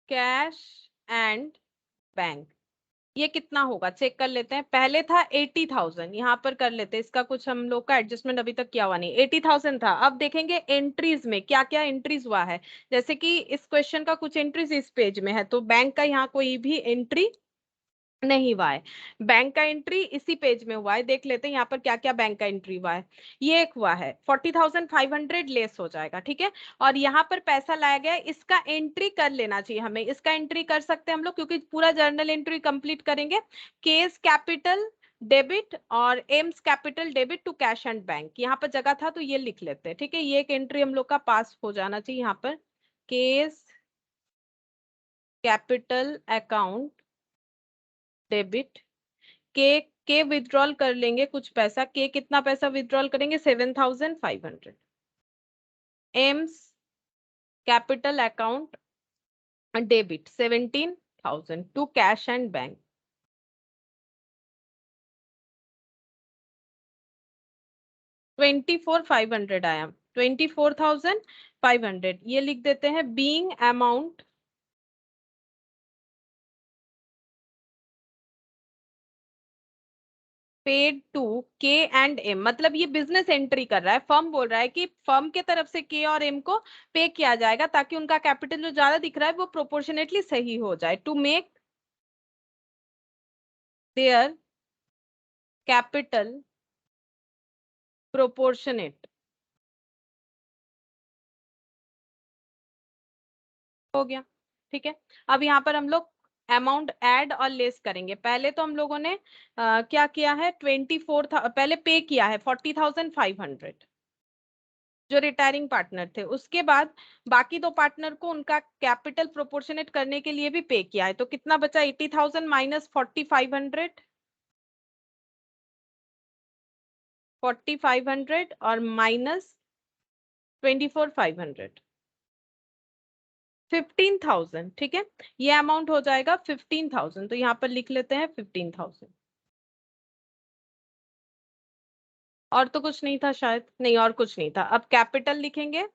cash and bank ये कितना होगा चेक कर लेते हैं। पहले था 80,000, यहाँ पर कर लेते हैं, इसका कुछ हम लोग का एडजस्टमेंट अभी तक किया हुआ नहीं। 80,000 था। अब देखेंगे एंट्रीज में क्या क्या एंट्रीज हुआ है, जैसे कि इस क्वेश्चन का कुछ एंट्रीज इस पेज में है, तो बैंक का यहाँ कोई भी एंट्री नहीं हुआ है, बैंक का एंट्री इसी पेज में हुआ है। देख लेते हैं यहाँ पर क्या क्या बैंक का एंट्री हुआ है। ये एक हुआ है 40,500 लेस हो जाएगा। ठीक है, और यहाँ पर पैसा लाया गया है, इसका एंट्री कर लेना चाहिए हमें, इसका एंट्री कर सकते हैं हम लोग, क्योंकि पूरा जर्नल एंट्री कंप्लीट करेंगे। केस कैपिटल डेबिट और M's capital debit to cash and bank, यहाँ पर जगह था तो ये लिख लेते हैं। ठीक है, ये एक एंट्री हम लोग का पास हो जाना चाहिए यहाँ पर। केस कैपिटल अकाउंट डेबिट के विथड्रॉल कर लेंगे कुछ पैसा। के कितना पैसा विथड्रॉल करेंगे? 7,500। M's capital account debit 17,000 to cash and bank. $24,500 आया, 24,500 ये लिख देते हैं। Being amount paid to K and M, मतलब ये बिजनेस एंट्री कर रहा है, फर्म बोल रहा है कि फर्म के तरफ से के और एम को पे किया जाएगा, ताकि उनका कैपिटल जो ज्यादा दिख रहा है वो प्रोपोर्शनेटली सही हो जाए। To make their capital proportionate हो गया। ठीक है, अब यहाँ पर हम लोग अमाउंट ऐड और लेस करेंगे। पहले तो हम लोगों ने क्या किया है? 24 पहले पे किया है 40,500 जो रिटायरिंग पार्टनर थे, उसके बाद बाकी दो पार्टनर को उनका कैपिटल प्रोपोर्शनेट करने के लिए भी पे किया है, तो कितना बचा? 80,000 माइनस 4,500, 4,500 और माइनस 24,500, 15,000। ठीक है, ये अमाउंट हो जाएगा 15,000, तो यहाँ पर लिख लेते हैं 15,000। और तो कुछ नहीं था शायद, नहीं और कुछ नहीं था। अब कैपिटल लिखेंगे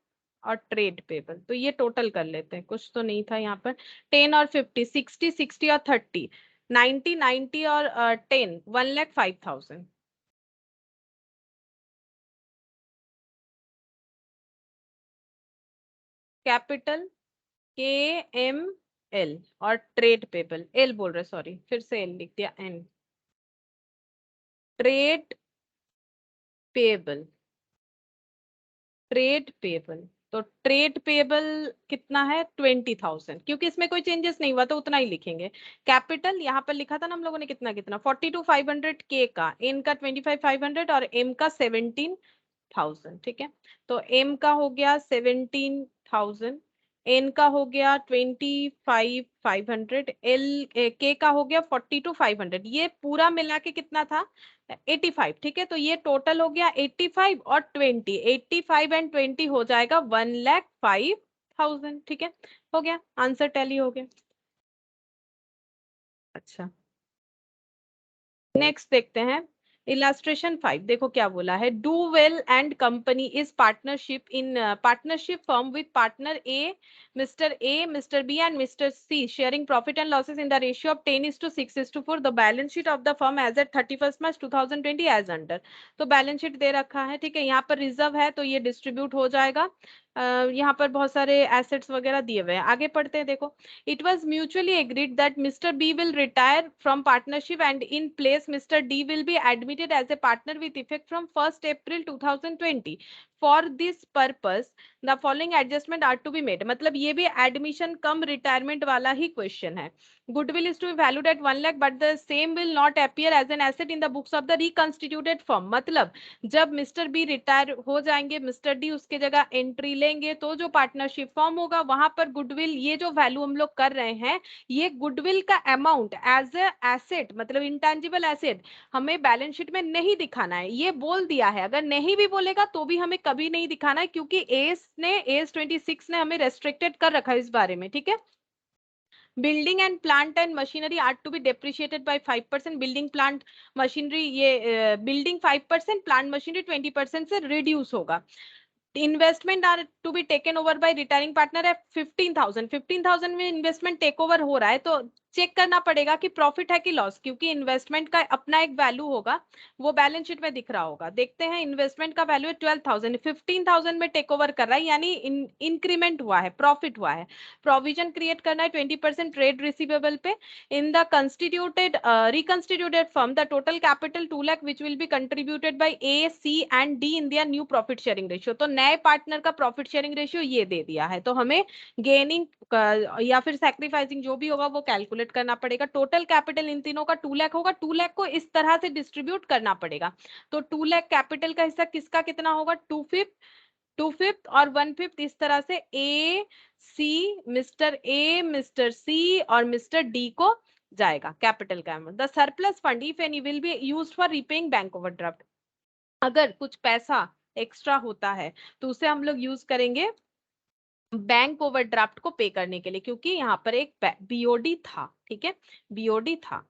और ट्रेड पेबल, तो ये टोटल कर लेते हैं, कुछ तो नहीं था यहाँ पर। 10 और 50, 60, 60 और 30, 90, 90 और 10, 1,05,000। कैपिटल KML और ट्रेड पेबल, एल बोल रहे, सॉरी फिर से एल लिख दिया, N. Trade payable, trade payable, तो ट्रेड पेबल कितना है 20,000, क्योंकि इसमें कोई चेंजेस नहीं हुआ तो उतना ही लिखेंगे। कैपिटल यहाँ पर लिखा था ना हम लोगों ने कितना कितना, 42,500 के का, एन का 25,500 और एम का 17,000। ठीक है, तो एम का हो गया 17,000, एन का हो गया 25,500, एल के का हो गया 42,500, ये पूरा मिला के कितना था 85। ठीक है, तो ये टोटल हो गया 85 और 20, 85 एंड 20 हो जाएगा 1,05,000। ठीक है, हो गया आंसर, टैली हो गया। अच्छा, नेक्स्ट देखते हैं इलास्ट्रेशन 5। देखो क्या बोला है, Do Well and company is partnership in partnership firm with partner A, Mister B and Mister C sharing profit and losses in the ratio of 10:6:4। The balance sheet of the firm as at 31 March 2020 as under. तो balance sheet दे रखा है, ठीक है, यहाँ पर reserve है तो ये डिस्ट्रीब्यूट हो जाएगा। यहाँ पर बहुत सारे एसेट्स वगैरह दिए हुए हैं, आगे पढ़ते हैं। देखो, it was mutually agreed that Mr. B will retire from partnership and in place Mr. D will be admitted as a partner with effect from 1st April 2020. For this purpose, the following adjustment are to be made. मतलब ये भी admission कम retirement वाला ही question है। Goodwill is to be valued at 1 lakh, but the same will not appear as an asset in the books of the reconstituted firm. मतलब जब mister B retire हो जाएंगे, mister D उसके जगह entry लेंगे, तो जो पार्टनरशिप फॉर्म होगा वहां पर गुडविल, ये जो वैल्यू हम लोग कर रहे हैं, ये गुडविल का अमाउंट एज ए एसेट, मतलब इंटेंजिबल एसेट, हमें बैलेंस शीट में नहीं दिखाना है। ये बोल दिया है, अगर नहीं भी बोलेगा तो भी हमें कभी नहीं दिखाना है, क्योंकि एस 26 ने हमें रेस्ट्रिक्टेड कर रखा है इस बारे में। ठीक है, building and plant and machinery are to be depreciated by 5%। Building plant machinery, ये बिल्डिंग 5%, प्लांट मशीनरी 20% से रिड्यूस होगा। Investment are to be taken over by retiring partner है 15,000। 15,000 में इन्वेस्टमेंट टेक ओवर हो रहा है, तो चेक करना पड़ेगा कि प्रॉफिट है कि लॉस, क्योंकि इन्वेस्टमेंट का अपना एक वैल्यू होगा, वो बैलेंस शीट में दिख रहा होगा। देखते हैं, इन्वेस्टमेंट का वैल्यू है 12,000, 15,000 में टेक ओवर कर रहा है, यानी इंक्रीमेंट हुआ है, प्रॉफिट हुआ है। प्रोविजन क्रिएट करना है 20% ट्रेड रिसीवेबल पे। In the constituted reconstituted firm the total capital 2 lakh which will be contributed by A, C and D in their new profit sharing ratio. तो नए पार्टनर का प्रॉफिट शेयरिंग रेशियो ये दे दिया है, तो हमें गेनिंग या फिर सैक्रिफाइसिंग जो भी होगा वो कैलकुलेट करना पड़ेगा। टोटल कैपिटल इन तीनों का 2 लाख होगा, 2 लाख को इस तरह से डिस्ट्रीब्यूट करना पड़ेगा। तो 2 लाख कैपिटल का हिस्सा किसका कितना होगा, 2/5 और 1/5, इस तरह से ए सी, मिस्टर सी और मिस्टर डी को जाएगा कैपिटल का amount. The surplus fund if any will be used for repaying bank overdraft. अगर कुछ पैसा एक्स्ट्रा होता है तो उसे हम लोग यूज करेंगे बैंक ओवरड्राफ्ट को पे करने के लिए, क्योंकि यहाँ पर एक बीओडी था। ठीक है, बीओडी था।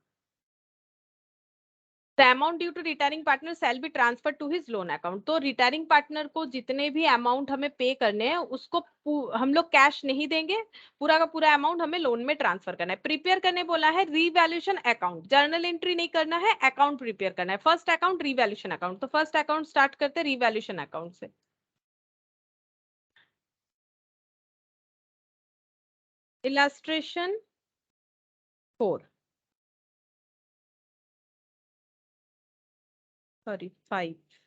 The amount due to retiring partner shall be transferred to his loan account। तो रिटायरिंग पार्टनर को जितने भी अमाउंट हमें पे करने हैं उसको हम लोग कैश नहीं देंगे, पूरा का पूरा अमाउंट हमें लोन में ट्रांसफर करना है। प्रिपेयर करने बोला है रीवैल्यूएशन अकाउंट, जर्नल एंट्री नहीं करना है, अकाउंट प्रिपेयर करना है। फर्स्ट अकाउंट रीवैल्यूएशन अकाउंट, तो फर्स्ट अकाउंट स्टार्ट करते हैं रीवैल्यूएशन अकाउंट से। Illustration 4, sorry 5,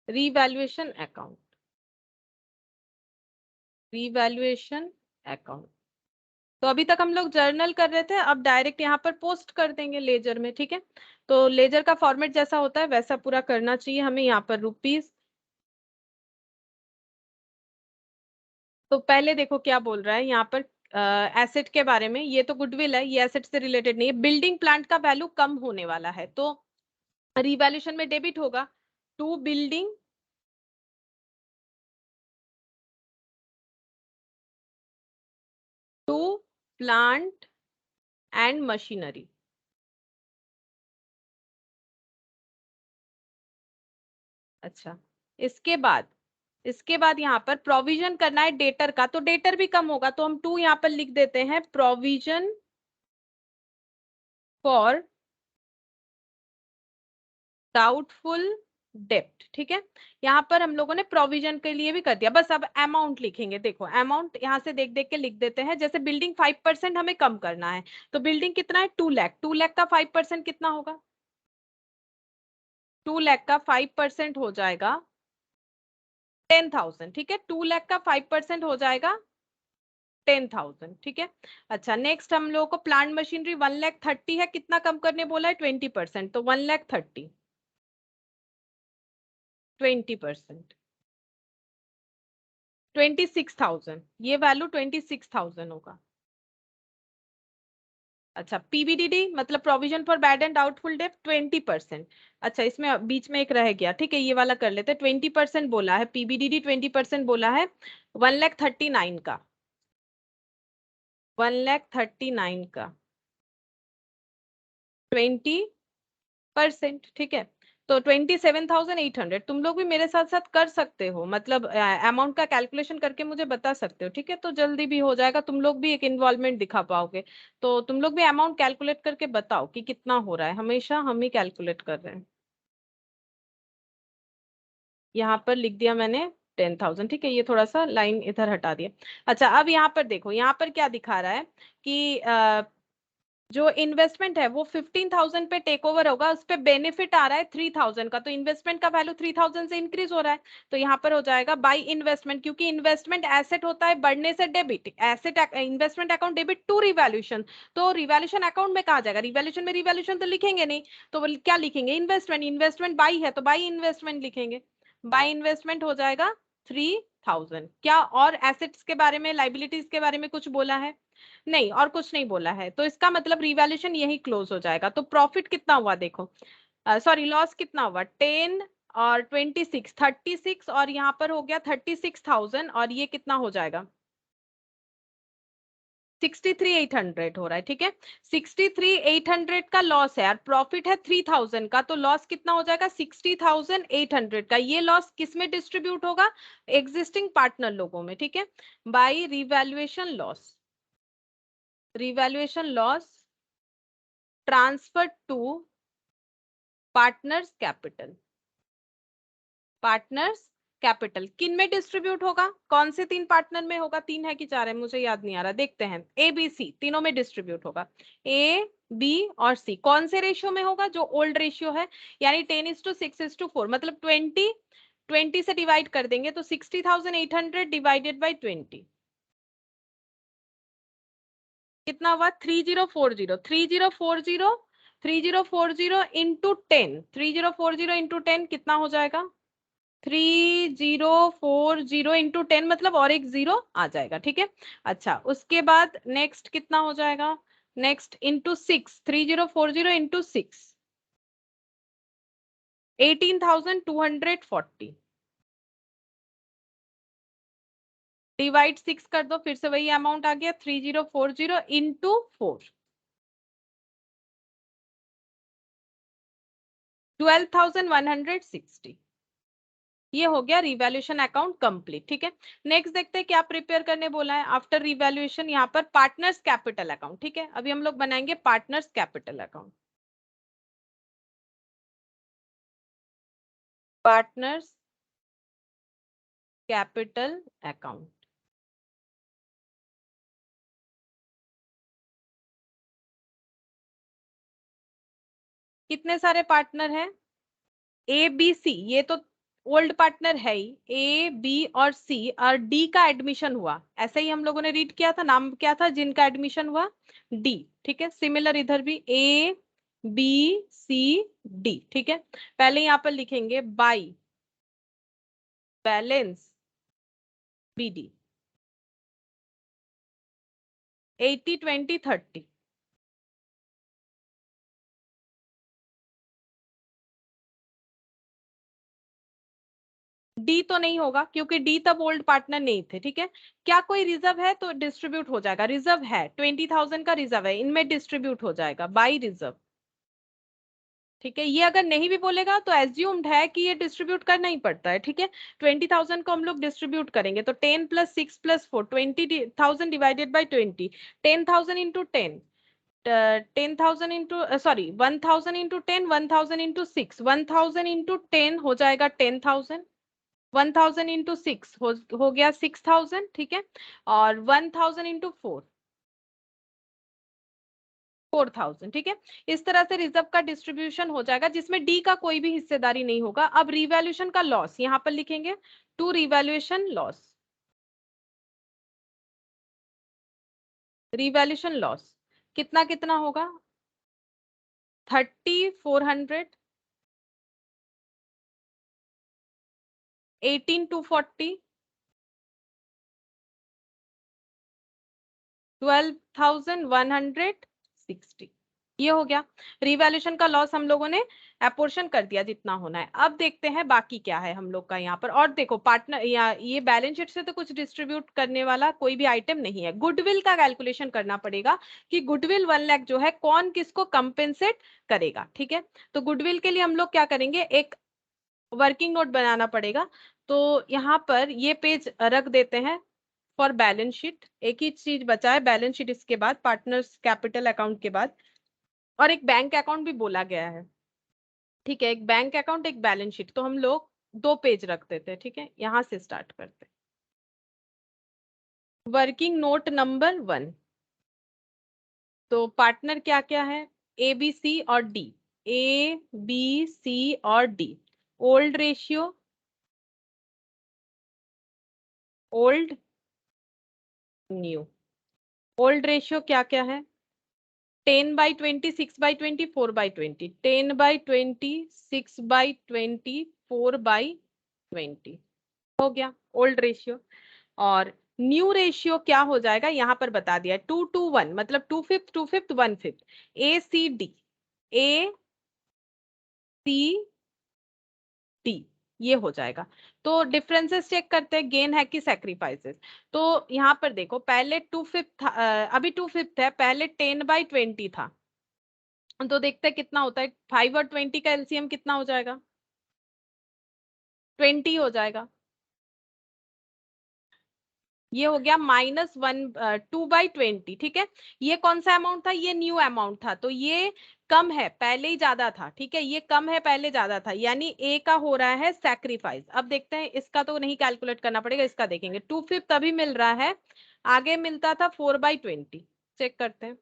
revaluation account, revaluation account. तो अभी तक हम लोग जर्नल कर रहे थे, अब डायरेक्ट यहाँ पर पोस्ट कर देंगे लेजर में। ठीक है, तो लेजर का फॉर्मेट जैसा होता है वैसा पूरा करना चाहिए हमें। यहाँ पर रुपीस, तो पहले देखो क्या बोल रहा है यहाँ पर एसेट के बारे में। ये तो गुडविल है, ये एसेट से रिलेटेड नहीं है। बिल्डिंग प्लांट का वैल्यू कम होने वाला है, तो रिवैल्यूएशन में डेबिट होगा to building to plant and machinery. अच्छा, इसके बाद इसके बाद यहाँ पर प्रोविजन करना है डेटर का, तो डेटर भी कम होगा, तो हम 2 यहाँ पर लिख देते हैं, प्रोविजन फॉर डाउटफुल डेप्ट। ठीक है, यहाँ पर हम लोगों ने प्रोविजन के लिए भी कर दिया। बस अब अमाउंट लिखेंगे। देखो अमाउंट यहाँ से देख देख के लिख देते हैं। जैसे बिल्डिंग 5% हमें कम करना है, तो बिल्डिंग कितना है 2 लाख, 2 लाख का 5% कितना होगा, 2 लाख का 5% हो जाएगा 10,000। ठीक है, 2 लाख का 5% हो जाएगा 10,000। ठीक है, अच्छा नेक्स्ट हम लोगों को प्लांट मशीनरी 1,30,000 है, कितना कम करने बोला है 20%, तो 1,30,000 20%, 26,000, ये वैल्यू 26,000 होगा। अच्छा पीबीडीडी मतलब provision for bad and doubtful debt 20%। अच्छा इसमें बीच में एक रह गया, ठीक है ये वाला कर लेते हैं। 20% बोला है पीबीडीडी, 20% बोला है 1,39,000 का, 1,39,000 का 20%। ठीक है, तो 27,800। तुम लोग भी मेरे साथ साथ कर सकते हो, मतलब अमाउंट का कैलकुलेशन करके मुझे बता सकते हो। ठीक है, तो जल्दी भी हो जाएगा, तुम लोग भी एक इन्वॉल्वमेंट दिखा पाओगे। तो तुम लोग भी अमाउंट कैलकुलेट करके बताओ कि कितना हो रहा है, हमेशा हम ही कैलकुलेट कर रहे हैं। यहाँ पर लिख दिया मैंने 10,000। ठीक है, ये थोड़ा सा लाइन इधर हटा दिया। अच्छा अब यहाँ पर देखो, यहाँ पर क्या दिखा रहा है कि जो इन्वेस्टमेंट है वो 15,000 पे टेक ओवर होगा, उस पे बेनिफिट आ रहा है 3,000 का, तो इन्वेस्टमेंट का वैल्यू 3,000 से इंक्रीज हो रहा है। तो यहाँ पर हो जाएगा बाय इन्वेस्टमेंट, क्योंकि इन्वेस्टमेंट एसेट होता है बढ़ने से debit, asset investment account debit to revaluation, तो रिवैल्यूएशन अकाउंट में कहा जाएगा, रिवैल्यूएशन में रिवैल्यूएशन तो लिखेंगे नहीं, तो क्या लिखेंगे इन्वेस्टमेंट, इन्वेस्टमेंट बाई है तो बाई इन्वेस्टमेंट लिखेंगे, बाई इन्वेस्टमेंट हो जाएगा 3,000। क्या और एसेट्स के बारे में, लाइबिलिटीज के बारे में कुछ बोला है? नहीं, और कुछ नहीं बोला है, तो इसका मतलब रिवैल्यूएशन यही क्लोज हो जाएगा। तो प्रॉफिट कितना हुआ देखो, सॉरी लॉस कितना हुआ 10 और 26 36, और यहाँ पर हो गया 36,000, और ये कितना हो जाएगा 63,800 हो रहा है। ठीक है, 63,800 का लॉस है और प्रॉफिट है 3,000 का, तो लॉस कितना हो जाएगा 60,800 का। ये लॉस किस में डिस्ट्रीब्यूट होगा, एग्जिस्टिंग पार्टनर लोगों में। ठीक है, by revaluation loss, revaluation loss transfer to partners capital, partners capital किन में डिस्ट्रीब्यूट होगा, कौन से 3 पार्टनर में होगा, 3 है कि 4 है मुझे याद नहीं आ रहा, देखते हैं। ए बी सी तीनों में डिस्ट्रीब्यूट होगा, ए बी और सी। कौन से रेशियो में होगा, जो ओल्ड रेशियो है, यानी 10:6:4, मतलब 20 से डिवाइड कर देंगे, तो 60,800 डिवाइडेड बाई 20 कितना हुआ 3040, 3040, 3040 इंटू 10, 3040 इंटू 10 कितना हो जाएगा 3040 इंटू 10, मतलब और एक जीरो आ जाएगा। ठीक है, अच्छा उसके बाद नेक्स्ट कितना हो जाएगा, नेक्स्ट इंटू 6, 3040 इंटू 6 18,240 डिवाइड 6 कर दो, फिर से वही अमाउंट आ गया 3040 इंटू 4 12,160। ये हो गया रिवैल्यूएशन अकाउंट कंप्लीट। ठीक है, नेक्स्ट देखते हैं क्या प्रिपेयर करने बोला है आफ्टर रिवैल्यूएशन, यहाँ पर पार्टनर्स कैपिटल अकाउंट। ठीक है, अभी हम लोग बनाएंगे partners capital account, partners capital account. कितने सारे पार्टनर हैं, ए बी सी, ये तो ओल्ड पार्टनर है ही, ए बी और सी, और डी का एडमिशन हुआ, ऐसे ही हम लोगों ने रीड किया था, नाम क्या था जिनका एडमिशन हुआ, डी। ठीक है, सिमिलर इधर भी ए बी सी डी। ठीक है, पहले यहाँ पर लिखेंगे by balance B D 80 20 30। D तो नहीं होगा क्योंकि डी तब ओल्ड पार्टनर नहीं थे। ठीक है, क्या कोई रिजर्व है तो डिस्ट्रीब्यूट हो जाएगा, रिजर्व है 20,000 का रिजर्व है, इनमें डिस्ट्रीब्यूट हो जाएगा बाई रिजर्व। ठीक है, ये अगर नहीं भी बोलेगा तो एज्यूम्ड है कि ये डिस्ट्रीब्यूट करना ही पड़ता है। ठीक है, 20,000 को हम लोग डिस्ट्रीब्यूट करेंगे तो 10 + 6 + 4 20,000 divided by 20, 10,000 into 10, 10,000 into 1,000 into 10, 1,000 into 6, 1,000 into 10 हो जाएगा 10,000, 1,000 इंटू 6 हो गया 6,000। ठीक है, और 1,000 इंटू 4 4,000। ठीक है, इस तरह से रिजर्व का डिस्ट्रीब्यूशन हो जाएगा जिसमें डी का कोई भी हिस्सेदारी नहीं होगा। अब रिवैल्यूएशन का लॉस यहां पर लिखेंगे, to revaluation loss, revaluation loss कितना कितना होगा, 30,400, 18,240, 12,160, ये हो गया। रिवैल्यूएशन का लॉस हम लोगों ने अपोर्शन कर दिया जितना होना है। अब देखते हैं बाकी क्या है हम लोग का यहाँ पर। और देखो पार्टनर या ये बैलेंस शीट से तो कुछ डिस्ट्रीब्यूट करने वाला कोई भी आइटम नहीं है। गुडविल का कैलकुलेशन करना पड़ेगा कि गुडविल 1 लाख जो है कौन किसको कंपेंसेट करेगा। ठीक है, तो गुडविल के लिए हम लोग क्या करेंगे, एक वर्किंग नोट बनाना पड़ेगा। तो यहाँ पर ये पेज रख देते हैं फॉर बैलेंस शीट। एक ही चीज बचा है बैलेंस शीट, इसके बाद पार्टनर्स कैपिटल अकाउंट के बाद, और एक बैंक अकाउंट भी बोला गया है। ठीक है, एक बैंक अकाउंट एक बैलेंस शीट, तो हम लोग 2 पेज रख देते हैं। ठीक है, यहां से स्टार्ट करते हैं। वर्किंग नोट नंबर 1, तो पार्टनर क्या क्या है, ए बी सी और डी, ए बी सी और D. Old ratio, old, new. Old ratio क्या क्या है, 10/20, 6/20, 4/20, 10/20, 6/20, 4/20 हो गया ओल्ड रेशियो। और न्यू रेशियो क्या हो जाएगा, यहां पर बता दिया 2:1, मतलब 2/5, 2/5, 1/5, ए सी डी, ए सी डी, ये हो जाएगा। तो डिफरेंसेस चेक करते हैं, गेन है कि सैक्रिफाइसेस। तो यहाँ पर देखो पहले 2/5 था, अभी 2/5 है, पहले 10/20 था। तो देखते हैं कितना होता है, 5 और 20 का एलसीएम कितना हो जाएगा, 20 हो जाएगा। ये हो गया -2/20। ठीक है, ये कौन सा अमाउंट था, ये न्यू अमाउंट था, तो ये कम है, पहले ही ज्यादा था। ठीक है, ये कम है, पहले ज्यादा था, यानी ए का हो रहा है सैक्रिफाइस। अब देखते हैं, इसका तो नहीं कैलकुलेट करना पड़ेगा, इसका देखेंगे। 2/5 तभी मिल रहा है, आगे मिलता था 4/20। चेक करते हैं,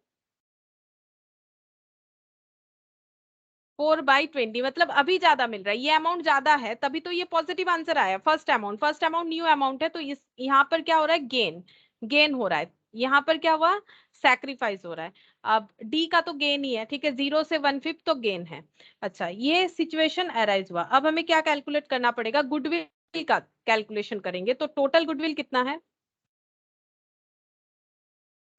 4/20 मतलब अभी ज्यादा मिल रहा है, ये अमाउंट ज्यादा है, तभी तो ये पॉजिटिव आंसर आया। फर्स्ट अमाउंट न्यू अमाउंट है, तो इस यहाँ पर क्या हो रहा है, गेन, गेन हो रहा है। यहाँ पर क्या हुआ, सैक्रिफाइस हो रहा है। अब डी का तो गेन ही है। ठीक है, 0 से 1/5 तो गेन है। अच्छा, ये सिचुएशन अराइज हुआ। अब हमें क्या कैलकुलेट करना पड़ेगा, गुडविल का कैलकुलेशन करेंगे। तो टोटल गुडविल कितना है,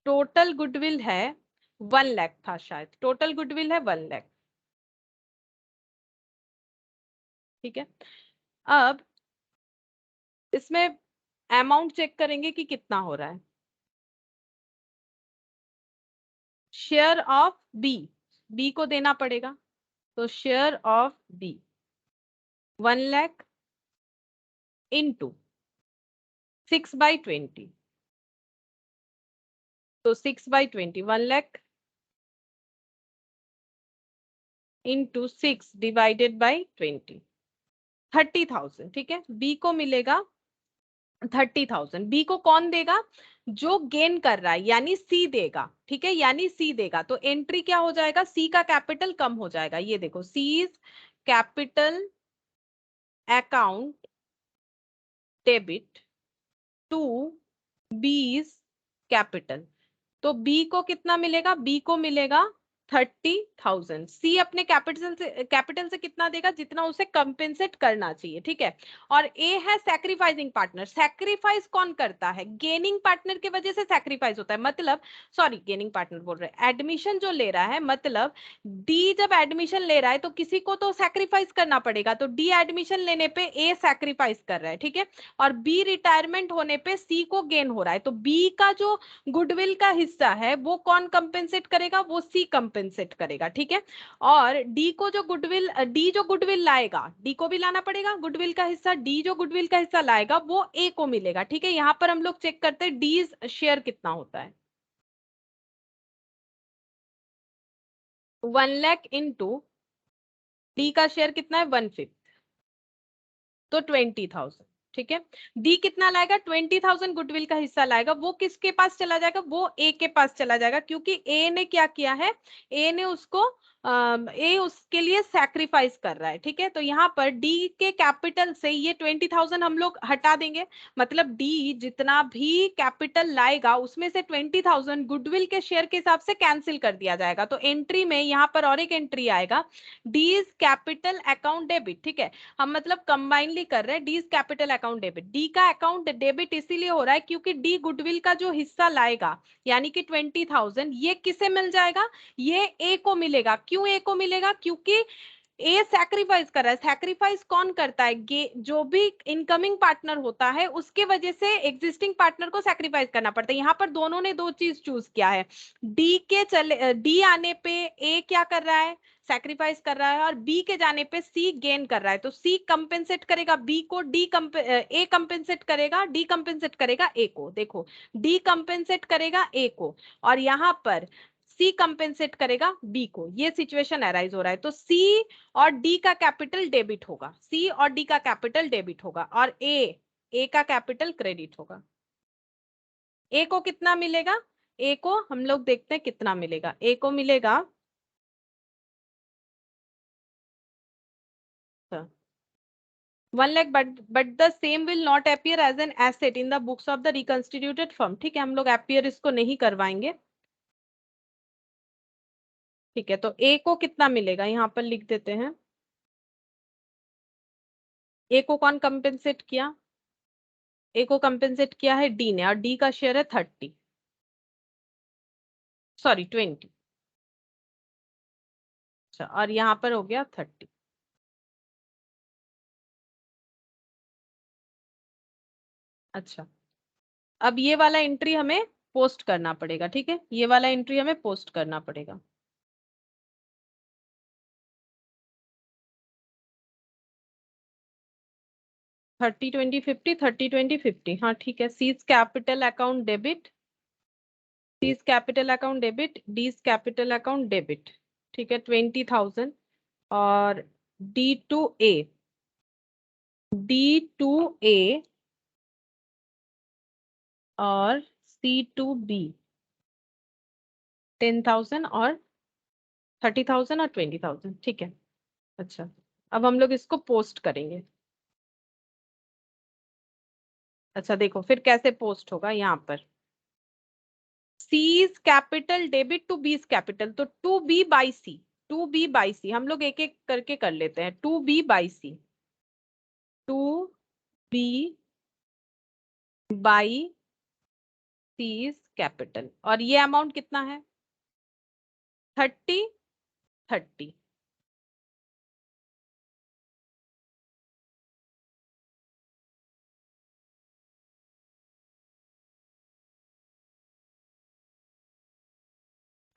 टोटल गुडविल है 1 लाख था शायद, टोटल गुडविल है 1 लाख। ठीक है, अब इसमें अमाउंट चेक करेंगे कि कितना हो रहा है। शेयर ऑफ बी, बी को देना पड़ेगा, तो share of B 1 lakh into 6/20, तो 6/20 1 लाख इंटू 6 डिवाइडेड बाई 20, 30,000। ठीक है, बी को मिलेगा 30,000। बी को कौन देगा, जो गेन कर रहा है, यानी सी देगा। ठीक है, यानी सी देगा, तो एंट्री क्या हो जाएगा, सी का कैपिटल कम हो जाएगा। ये देखो, C's capital account debit to B's capital. तो बी को कितना मिलेगा, बी को मिलेगा 30,000। सी अपने कैपिटल से कितना देगा, जितना उसे कंपेंसेट करना चाहिए। ठीक है, और ए है सैक्रिफाइसिंग पार्टनर। सैक्रिफाइस कौन करता है, गेनिंग पार्टनर की वजह से सैक्रिफाइस होता है। मतलब सॉरी, गेनिंग पार्टनर बोल रहे हैं, एडमिशन जो ले रहा है, मतलब डी जब एडमिशन ले रहा है तो किसी को तो सैक्रिफाइस करना पड़ेगा, तो डी एडमिशन लेने पे ए सैक्रिफाइस कर रहा है। ठीक है, और बी रिटायरमेंट होने पे सी को गेन हो रहा है, तो बी का जो गुडविल का हिस्सा है वो कौन कंपेंसेट करेगा, वो सी कंपेंसेट कंपेंसेट करेगा, ठीक है। और डी को जो गुडविल लाएगा, डी को भी लाना पड़ेगा गुडविल का हिस्सा, डी जो गुडविल का हिस्सा लाएगा वो ए को मिलेगा, ठीक है। यहाँ पर हम लोग चेक करते हैं डी शेयर कितना होता है। 1 लाख इंटू डी का शेयर कितना है 1/5, तो 20,000, ठीक है। डी कितना लाएगा 20,000 गुडविल का हिस्सा लाएगा, वो किसके पास चला जाएगा, वो ए के पास चला जाएगा, क्योंकि ए ने क्या किया है, ए ने उसको ए उसके लिए सैक्रिफाइस कर रहा है, ठीक है। तो यहाँ पर डी के कैपिटल से ये 20,000 हम लोग हटा देंगे, मतलब डी जितना भी कैपिटल लाएगा उसमें से 20,000 गुडविल के शेयर के हिसाब से कैंसिल कर दिया जाएगा। तो एंट्री में यहाँ पर और एक एंट्री आएगा, D is capital account debit, ठीक है। हम मतलब कंबाइनली कर रहे हैं, D is capital account debit. D का अकाउंट डेबिट इसीलिए हो रहा है क्योंकि डी गुडविल का जो हिस्सा लाएगा यानी कि 20,000, ये किसे मिल जाएगा, ये ए को मिलेगा। क्यों ए को मिलेगा, क्योंकि ए सैक्रिफाइस कर रहा है। सैक्रिफाइस कौन करता है, जो भी इनकमिंग पार्टनर होता है उसके वजह से एग्जिस्टिंग पार्टनर को सैक्रिफाइस करना पड़ता है। यहाँ पर दोनों ने दो चीज चूज किया है, डी आने पे ए क्या कर रहा है, सैक्रिफाइस कर रहा है, और बी के जाने पे सी गेन कर रहा है। तो सी कंपेंसेट करेगा बी को, ए कंपेंसेट करेगा, डी कंपेंसेट करेगा ए को। देखो डी कंपेंसेट करेगा ए को और यहाँ पर सी कंपेंसेट करेगा बी को, ये सिचुएशन अराइज हो रहा है। तो सी और डी का कैपिटल डेबिट होगा, सी और डी का कैपिटल डेबिट होगा, और ए का कैपिटल क्रेडिट होगा। ए को कितना मिलेगा, ए को हम लोग देखते हैं कितना मिलेगा। ए को मिलेगा 1 lakh, but the same will not appear as an asset in the books of the reconstituted firm, ठीक है। हम लोग अपीयर इसको नहीं करवाएंगे, ठीक है। तो ए को कितना मिलेगा यहाँ पर लिख देते हैं, ए को कौन कंपेंसेट किया, ए को कंपेंसेट किया है डी ने, और डी का शेयर है 30, सॉरी 20, अच्छा, और यहाँ पर हो गया 30। अच्छा, अब ये वाला एंट्री हमें पोस्ट करना पड़ेगा, ठीक है। ये वाला एंट्री हमें पोस्ट करना पड़ेगा। थर्टी 20 50, 30 20 50, हाँ ठीक है। C's capital account debit, C's capital account debit, D's capital account debit, ठीक है। 20,000 और D to A, D to A और सी टू बी 10,000 और 30,000 और 20,000, ठीक है। अच्छा, अब हम लोग इसको पोस्ट करेंगे। अच्छा देखो फिर कैसे पोस्ट होगा, यहाँ पर C's capital debit to B's capital, तो to B by C, to B by C हम लोग एक एक करके कर लेते हैं। To B by C, to B by C's capital, और ये अमाउंट कितना है 30 30।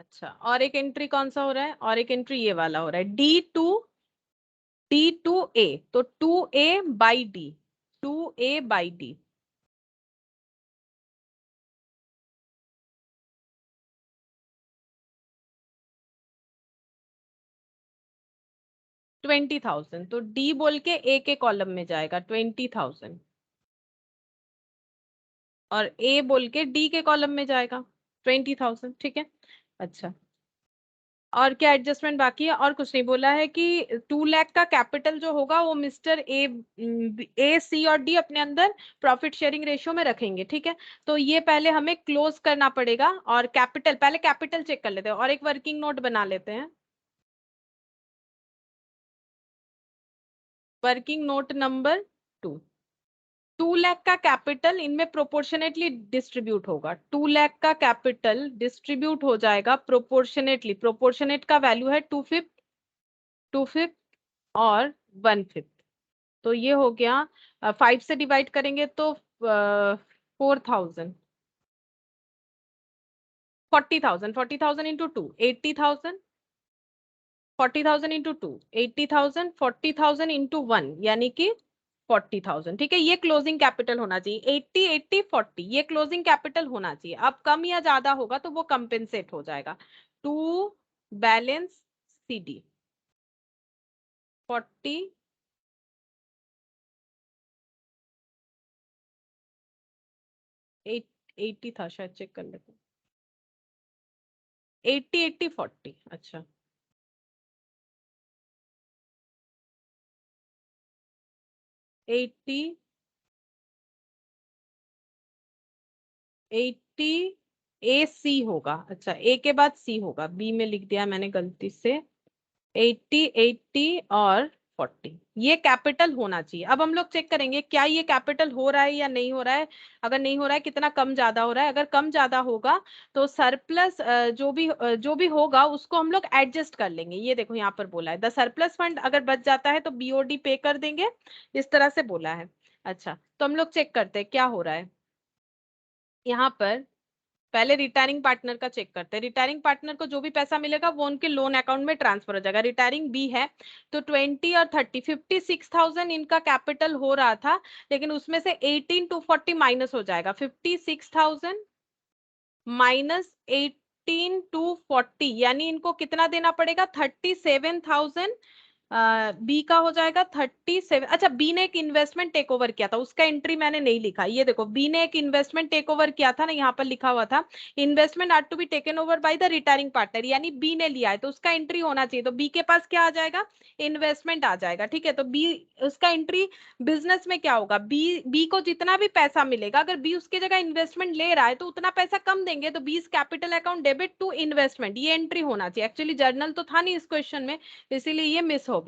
अच्छा, और एक एंट्री कौन सा हो रहा है, और एक एंट्री ये वाला हो रहा है, डी टू ए, तो 2a by D, 2a by D, $20,000, तो डी बोल के ए के कॉलम में जाएगा 20,000, और ए बोल के डी के कॉलम में जाएगा 20,000, ठीक है। अच्छा, और क्या एडजस्टमेंट बाकी है, और कुछ नहीं बोला है कि 2 लाख का कैपिटल जो होगा वो मिस्टर ए सी और डी अपने अंदर प्रॉफिट शेयरिंग रेशियो में रखेंगे, ठीक है। तो ये पहले हमें क्लोज करना पड़ेगा, और कैपिटल पहले कैपिटल चेक कर लेते हैं, और एक वर्किंग नोट बना लेते हैं। वर्किंग नोट नंबर 2 लाख का कैपिटल इनमें प्रोपोर्शनेटली डिस्ट्रीब्यूट होगा, 2 लाख का कैपिटल डिस्ट्रीब्यूट हो जाएगा प्रोपोर्शनेटली, प्रोपोर्शनेट का वैल्यू है 2/5 और 1/5, तो ये हो गया 5 से डिवाइड करेंगे तो 4,000, 40,000 इंटू 2 80,000, 40,000 इंटू 2 80,000, 40,000 इंटू 1 यानी कि 40,000। ठीक है, ये क्लोजिंग कैपिटल होना चाहिए। 80 80 40 ये क्लोजिंग कैपिटल होना चाहिए। अब कम या ज्यादा होगा तो वो कंपेंसेट हो जाएगा। टू बैलेंस सीडी 40 80 था शायद, चेक कर लेते 80 80 40। अच्छा 80 80 ए सी होगा। अच्छा ए के बाद सी होगा, बी में लिख दिया मैंने गलती से। 80 80 और 40 ये कैपिटल होना चाहिए। अब हम लोग चेक करेंगे क्या ये कैपिटल हो रहा है या नहीं हो रहा है। अगर नहीं हो रहा है, कितना कम ज्यादा हो रहा है। अगर कम ज्यादा होगा तो सरप्लस जो भी होगा उसको हम लोग एडजस्ट कर लेंगे। ये देखो यहाँ पर बोला है द सरप्लस फंड अगर बच जाता है तो बीओडी पे कर देंगे, इस तरह से बोला है। अच्छा तो हम लोग चेक करते हैं क्या हो रहा है यहाँ पर। पहले रिटायरिंग पार्टनर का चेक करते हैं। रिटायरिंग पार्टनर को जो भी पैसा मिलेगा वो उनके लोन अकाउंट में ट्रांसफर हो जाएगा। रिटायरिंग बी है तो 20 और 30 56,000 इनका कैपिटल हो रहा था, लेकिन उसमें से 18 टू 40 माइनस हो जाएगा। 56,000 माइनस 18 टू 40 यानी इनको कितना देना पड़ेगा 37,000। बी का हो जाएगा 37। अच्छा बी ने एक इन्वेस्टमेंट टेक ओवर किया था, उसका एंट्री मैंने नहीं लिखा। ये देखो बी ने एक इन्वेस्टमेंट टेक ओवर किया था ना, यहाँ पर लिखा हुआ था investment are to be taken over by the retiring partner, यानी बी ने लिया है तो उसका एंट्री होना चाहिए। तो बी के पास क्या आ जाएगा, इन्वेस्टमेंट आ जाएगा। ठीक है, तो बी उसका एंट्री बिजनेस में क्या होगा, बी को जितना भी पैसा मिलेगा अगर बी उसके जगह इन्वेस्टमेंट ले रहा है तो उतना पैसा कम देंगे, तो B's capital account debit to investment ये एंट्री होना चाहिए। एक्चुअली जर्नल तो था नहीं इस क्वेश्चन में, इसीलिए ये मिस हो गया।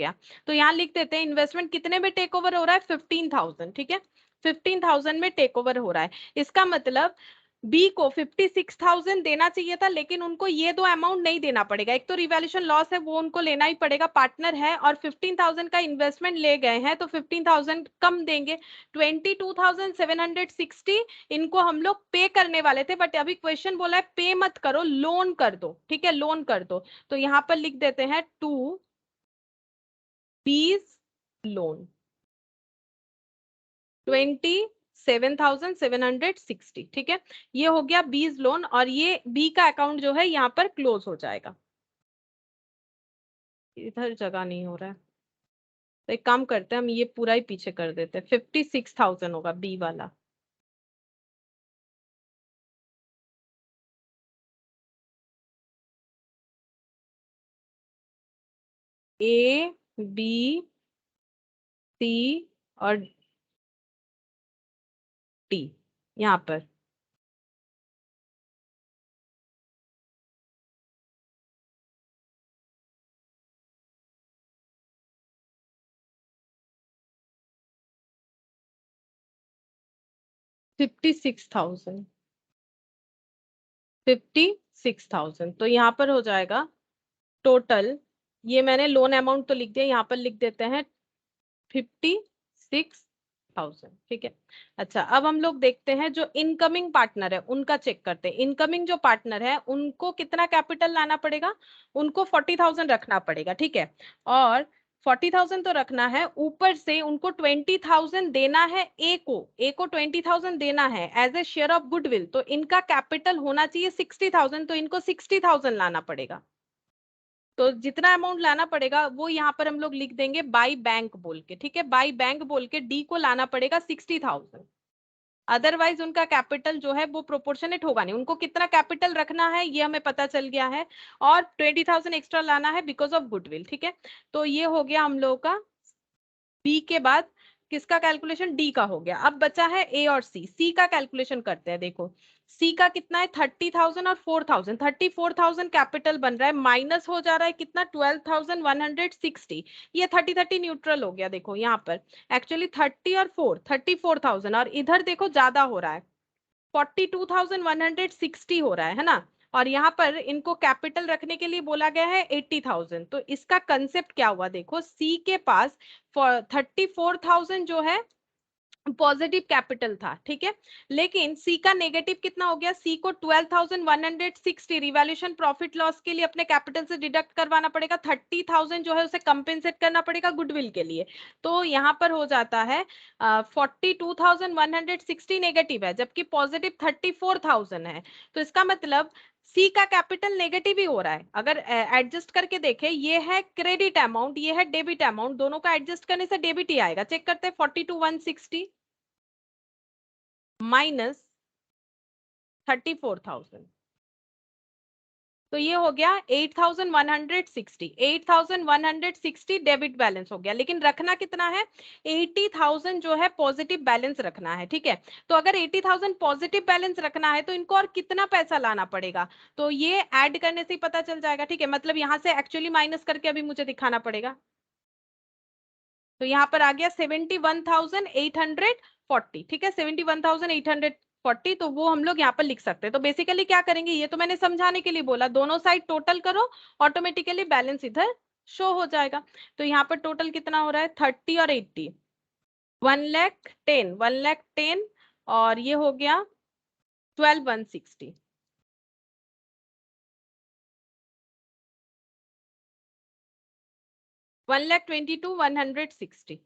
तो यहाँ लिख देते हैं इन्वेस्टमेंट कितने में टेक ओवर हो रहा है 15,000। ठीक है 15,000 में टेक ओवर हो रहा है। इसका मतलब बी को 56,000 देना चाहिए था, लेकिन उनको ये दो अमाउंट नहीं देना पड़ेगा। एक तो रिवैल्यूएशन लॉस है वो उनको लेना ही पड़ेगा, पार्टनर है, और 15,000 का इन्वेस्टमेंट ले गए हैं तो 15,000 कम देंगे। 22,760 इनको हम लोग पे करने वाले थे, बट अभी क्वेश्चन बोला है पे मत करो, लोन कर दो। ठीक है लोन कर दो, तो यहां पर लिख देते हैं टू बीज लोन 27,760। ठीक है, ये हो गया बीज लोन और ये बी का अकाउंट जो है यहाँ पर क्लोज हो जाएगा। इधर जगह नहीं हो रहा है तो एक काम करते हैं हम ये पूरा ही पीछे कर देते हैं। 56,000 होगा बी वाला। ए बी सी और डी यहाँ पर 56,000 56,000 तो यहाँ पर हो जाएगा टोटल। ये मैंने लोन अमाउंट तो लिख दिया, यहाँ पर लिख देते हैं 56,000। ठीक है, अच्छा अब हम लोग देखते हैं जो इनकमिंग पार्टनर है उनका चेक करते हैं। इनकमिंग जो पार्टनर है उनको कितना कैपिटल लाना पड़ेगा, उनको 40,000 रखना पड़ेगा। ठीक है, और 40,000 तो रखना है, ऊपर से उनको 20,000 देना है। ए को 20,000 देना है as a share of goodwill, तो इनका कैपिटल होना चाहिए 60,000, तो इनको 60,000 लाना पड़ेगा। तो जितना अमाउंट लाना पड़ेगा वो यहाँ पर हम लोग लिख देंगे बाई बैंक बोल के। ठीक है, बाई बैंक बोल के डी को लाना पड़ेगा 60,000। अदरवाइज उनका कैपिटल जो है वो प्रोपोर्शनेट होगा नहीं। उनको कितना कैपिटल रखना है ये हमें पता चल गया है, और 20,000 एक्स्ट्रा लाना है बिकॉज ऑफ गुडविल। ठीक है, तो ये हो गया हम लोगों का बी के बाद किसका कैलकुलेशन, डी का हो गया। अब बचा है ए और सी। सी का कैलकुलेशन करते हैं। देखो सी का कितना है 30,000 और 4,000। 34,000 कैपिटल बन रहा है, माइनस हो जा रहा है कितना 12,160। ये 30 न्यूट्रल हो गया। देखो यहाँ पर एक्चुअली 30 और 4 34,000, और इधर देखो ज्यादा हो रहा है 42,160 हो रहा है ना। और यहाँ पर इनको कैपिटल रखने के लिए बोला गया है 80,000। तो इसका कंसेप्ट क्या हुआ, देखो सी के पास 34,000 जो है पॉजिटिव कैपिटल था, ठीक है। लेकिन सी का नेगेटिव कितना हो गया, सी को 12,160 रिवैल्यूएशन प्रॉफिट लॉस के लिए अपने कैपिटल से डिडक्ट करवाना पड़ेगा, 30,000 जो है उसे कंपेंसेट करना पड़ेगा गुडविल के लिए। तो यहाँ पर हो जाता है 42,160 नेगेटिव है, जबकि पॉजिटिव 34,000 है। तो इसका मतलब सी का कैपिटल नेगेटिव ही हो रहा है। अगर एडजस्ट करके देखें, ये है क्रेडिट अमाउंट, ये है डेबिट अमाउंट, दोनों का एडजस्ट करने से डेबिट ही आएगा। चेक करते हैं, 42,160 माइनस 34,000, तो ये हो गया 8,160। 8,160 डेबिट बैलेंस हो गया, लेकिन रखना कितना है, 80,000 जो है पॉजिटिव बैलेंस रखना है, ठीक है। तो अगर 80,000 पॉजिटिव बैलेंस रखना है तो इनको और कितना पैसा लाना पड़ेगा, तो ये ऐड करने से ही पता चल जाएगा, ठीक है। मतलब यहाँ से एक्चुअली माइनस करके अभी मुझे दिखाना पड़ेगा। तो यहाँ पर आ गया 71,840, ठीक है, 71,840। तो वो हम लोग यहाँ पर लिख सकते हैं। तो बेसिकली क्या करेंगे, ये तो मैंने समझाने के लिए बोला, दोनों साइड टोटल करो, ऑटोमेटिकली बैलेंस इधर शो हो जाएगा। तो यहाँ पर टोटल कितना हो रहा है, 30 और 80, 1,10,000, 1,10,000, और ये हो गया 12,160। 1,22,160,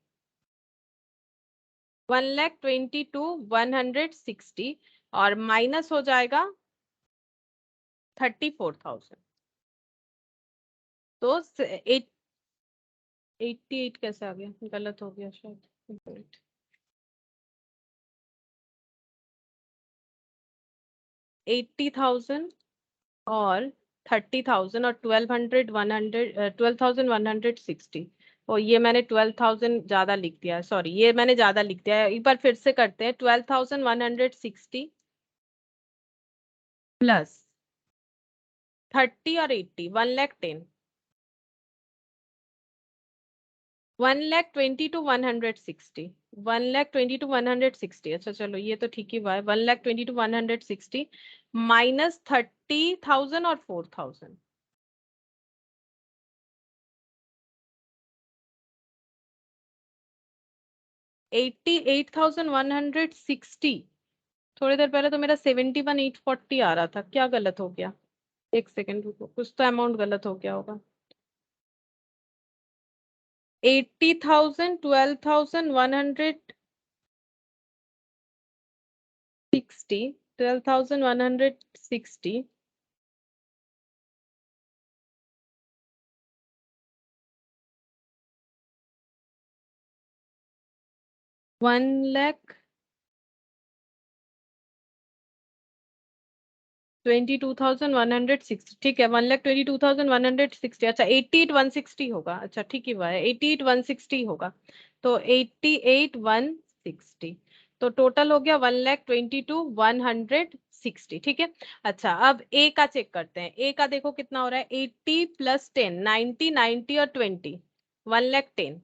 1,22,160, और माइनस हो जाएगा 34,000। तो 88 कैसे आ गया, गलत हो गया शायद। 80,000 और 30,000 और 12,160, और ये मैंने 12,000 ज्यादा लिख दिया है, सॉरी, ये मैंने ज्यादा लिख दिया है। एक बार फिर से करते हैं, 12,160 प्लस 30 और 80, 1,10,000, 1,20,160, 1,20,160। अच्छा चलो, ये तो ठीक ही हुआ है। 1,20,160 माइनस 30,000 और 4,000, 88,160। थोड़ी देर पहले तो मेरा 71,840 आ रहा था, क्या गलत हो गया, एक सेकेंड रुको, कुछ तो अमाउंट गलत हो गया होगा। 80,000, 12,160, 12,160 1,22,160, ठीक है, 1,22,160। अच्छा, 88,160 होगा, अच्छा ठीक ही हुआ है, 88,160 होगा। तो 88,160, तो टोटल हो गया 1,22,160, ठीक है। अच्छा, अब ए का चेक करते हैं। ए का देखो कितना हो रहा है, 80 प्लस 10, 90, 90 और 20, 1,10,000,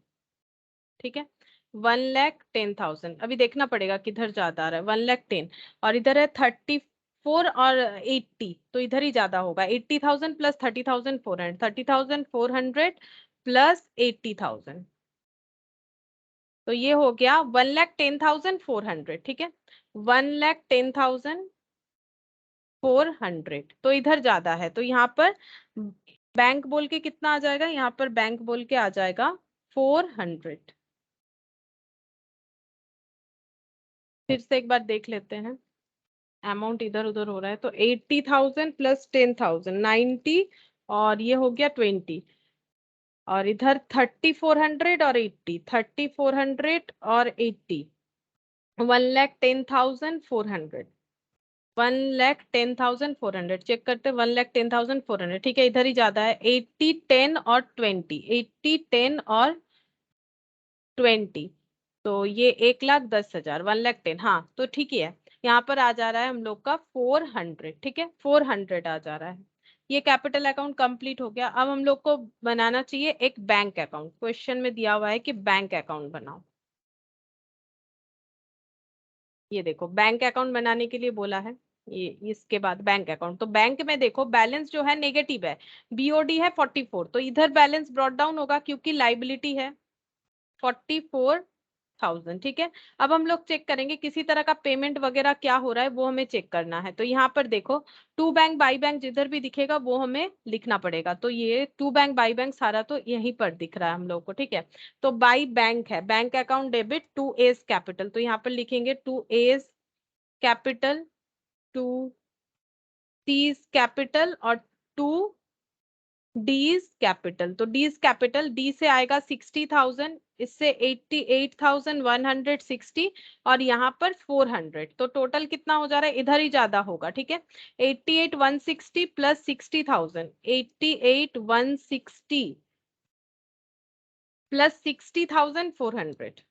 ठीक है। 1,10,000, अभी देखना पड़ेगा किधर ज्यादा आ रहा है, 1,10,000, और इधर है 34 और 80, तो इधर ही ज्यादा होगा। 80,000 प्लस 30,400, 30,400 प्लस 80,000, तो ये हो गया 1,10,400, ठीक है, 1,10,400। तो इधर ज्यादा है, तो यहाँ पर बैंक बोल के कितना आ जाएगा, यहाँ पर बैंक बोल के आ जाएगा 400। फिर से एक बार देख लेते हैं, अमाउंट इधर उधर हो रहा है। तो 80,000 प्लस 10,000, 90, और ये हो गया 20, और इधर 3,400 और 80, 3,400 और 80, 1,10,400, 1,10,400। चेक करते, 1,10,400, ठीक है, इधर ही ज्यादा है। 80, 10 और 20, 80, 10 और 20, तो ये 1,10,000, 1,10,000, हाँ तो ठीक ही है। यहाँ पर आ जा रहा है हम लोग का 400, ठीक है, 400 आ जा रहा है। ये कैपिटल अकाउंट कंप्लीट हो गया। अब हम लोग को बनाना चाहिए एक बैंक अकाउंट। क्वेश्चन में दिया हुआ है कि बैंक अकाउंट बनाओ। ये देखो, बैंक अकाउंट बनाने के लिए बोला है, ये इसके बाद बैंक अकाउंट। तो बैंक में देखो बैलेंस जो है नेगेटिव है, बीओडी है 44, तो इधर बैलेंस ब्रॉट डाउन होगा क्योंकि लाइबिलिटी है 44 1000, ठीक है। अब हम लोग चेक करेंगे किसी तरह का पेमेंट वगैरह क्या हो रहा है, वो हमें चेक करना है। तो यहाँ पर देखो, टू बैंक बाई बैंक जिधर भी दिखेगा वो हमें लिखना पड़ेगा। तो ये टू बैंक बाई बैंक सारा तो यहीं पर दिख रहा है हम लोग को, ठीक है। तो बाई बैंक है, bank account debit to A's capital, तो यहाँ पर लिखेंगे to A's capital, to C's capital और टू डीज कैपिटल। तो डीज कैपिटल, डी से आएगा 60,000, इससे 88,160 और यहाँ पर 400, तो टोटल कितना हो जा रहा है, इधर ही ज्यादा होगा, ठीक है। 88,160 प्लस 60,000, 88,160 प्लस 60,400,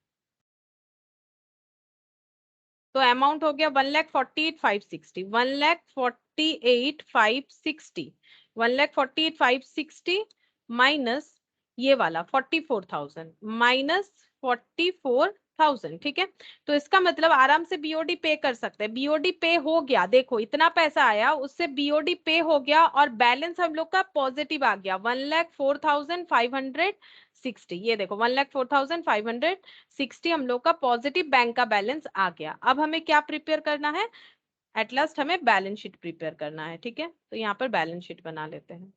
तो अमाउंट हो गया 1,48,560, 1,48,560, 1,48,560 माइनस ये वाला 44,000 माइनस 44,000, ठीक है। तो इसका मतलब आराम से बीओडी पे कर सकते हैं। बीओडी पे हो गया, देखो इतना पैसा आया, उससे बीओडी पे हो गया और बैलेंस हम लोग का पॉजिटिव आ गया 1,04,560। ये देखो 1,04,560 हम लोग का पॉजिटिव बैंक का बैलेंस आ गया। अब हमें क्या प्रिपेयर करना है, एट लास्ट हमें बैलेंस शीट प्रिपेयर करना है, ठीक है। तो यहाँ पर बैलेंस शीट बना लेते हैं।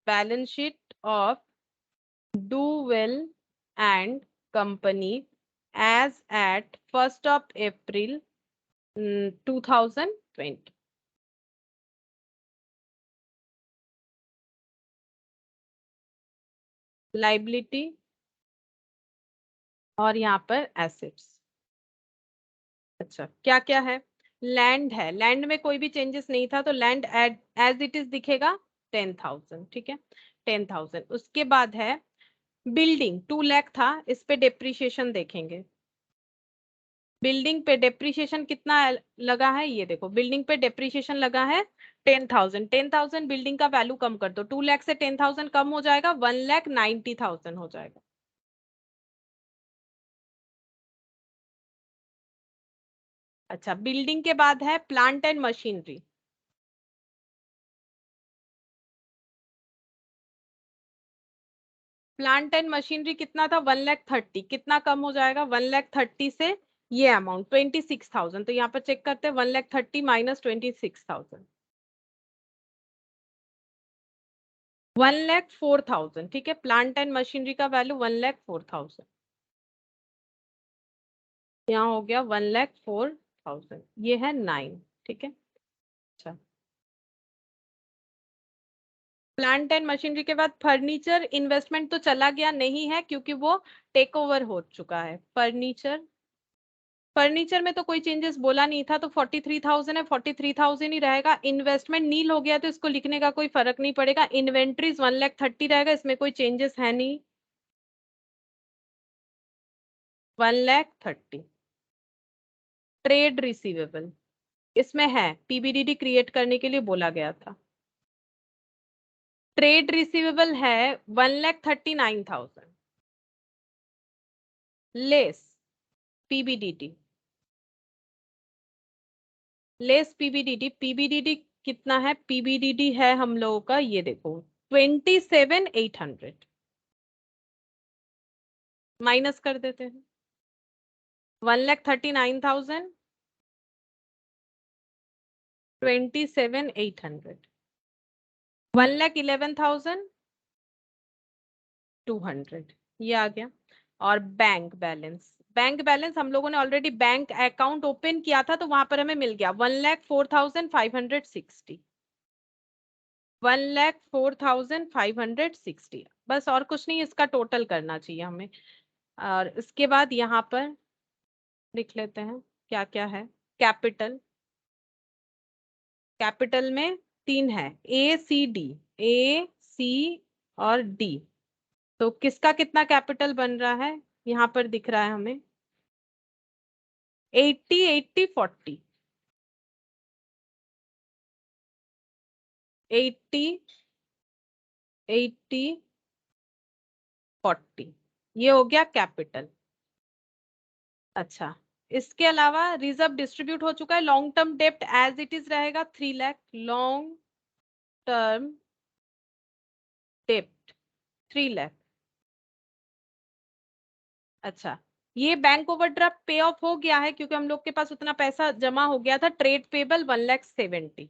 Balance sheet of Do Well and company as at 1st of April 2020। Liability और यहाँ पर एसेट्स। अच्छा क्या क्या है, लैंड है, लैंड में कोई भी चेंजेस नहीं था, तो लैंड एज इट इज दिखेगा 10,000, ठीक है, 10,000। उसके बाद है बिल्डिंग 2 लाख था, इस पे डेप्रिसिएशन देखेंगे। बिल्डिंग पे डेप्रिसिएशन कितना लगा है, ये देखो बिल्डिंग पे डेप्रिसिएशन लगा है 10,000। 10,000 बिल्डिंग का वैल्यू कम कर दो, 2 लाख से 10,000 कम हो जाएगा, 1,90,000 हो जाएगा। अच्छा बिल्डिंग के बाद है plant and machinery. Plant and machinery कितना था, 1,30,000, कितना कम हो जाएगा 1,30,000 से, ये अमाउंट 26,000। तो यहाँ पर चेक करते हैं 1,30,000 माइनस 26,000, 1,04,000, ठीक है। प्लांट एंड मशीनरी का वैल्यू 1,04,000, यहाँ हो गया 1,04,000, ये है 9, ठीक है। अच्छा प्लांट एंड मशीनरी के बाद फर्नीचर इन्वेस्टमेंट तो चला गया नहीं है क्योंकि वो टेक ओवर हो चुका है। फर्नीचर, फर्नीचर में तो कोई चेंजेस बोला नहीं था, तो 43,000 है, 43,000 ही रहेगा। इन्वेस्टमेंट नील हो गया तो इसको लिखने का कोई फर्क नहीं पड़ेगा। इन्वेंट्रीज 1,30,000 रहेगा, इसमें कोई चेंजेस है नहीं, 1,30,000। ट्रेड रिसीवेबल इसमें है, पीबीडीडी क्रिएट करने के लिए बोला गया था। ट्रेड रिसीवेबल है 1,39,000 लेस पीबीडीडी, लेस पीबीडीडी। पीबीडीडी कितना है, पीबीडीडी है हम लोगों का, ये देखो 27,800, माइनस कर देते हैं 1,39,000, 27,800, 1,11,200, ये आ गया। और बैंक बैलेंस, बैंक बैलेंस हम लोगों ने ऑलरेडी बैंक अकाउंट ओपन किया था, तो वहां पर हमें मिल गया 1,04,560, 1,04,560, बस और कुछ नहीं, इसका टोटल करना चाहिए हमें। और इसके बाद यहाँ पर लिख लेते हैं क्या क्या है। कैपिटल, कैपिटल में 3 है, ए सी डी, ए सी और डी। तो किसका कितना कैपिटल बन रहा है, यहाँ पर दिख रहा है हमें 80, 80, 40, 80, 80, 40, ये हो गया कैपिटल। अच्छा इसके अलावा रिजर्व डिस्ट्रीब्यूट हो चुका है। लॉन्ग टर्म डेप्ट एज इट इज रहेगा 3 लाख, लॉन्ग टर्म डेप्ट 3 लाख। अच्छा, ये बैंक ओवरड्राफ्ट पे ऑफ हो गया है क्योंकि हम लोग के पास उतना पैसा जमा हो गया था। ट्रेड पेबल 1,70,000,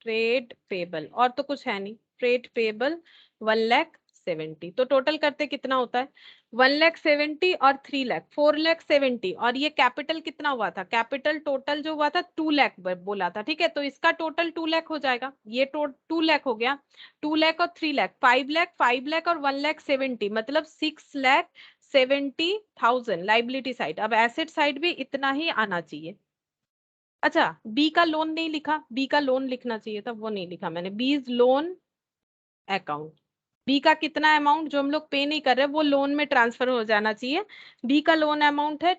ट्रेड पेबल, और तो कुछ है नहीं। ट्रेड पेबल 1,70,000, तो टोटल करते कितना होता है? 1,70,000 और 3,00,000, 4,70,000, और ये कैपिटल कितना हुआ था? कैपिटल टोटल जो हुआ था 2,00,000 बोला था, ठीक है, तो इसका टोटल 2,00,000 हो जाएगा। ये 2,00,000 हो गया, 2,00,000 और 3,00,000, 5,00,000, 5,00,000 और 1,70,000, मतलब 6,70,000 लाइबिलिटी साइड। अब एसेट साइड भी इतना ही आना चाहिए। अच्छा, बी का लोन नहीं लिखा, बी का लोन लिखना चाहिए था, वो नहीं लिखा मैंने। बीज लोन अकाउंट, बी का कितना अमाउंट जो हम लोग पे नहीं कर रहे वो लोन में ट्रांसफर हो जाना चाहिए। बी का लोन अमाउंट है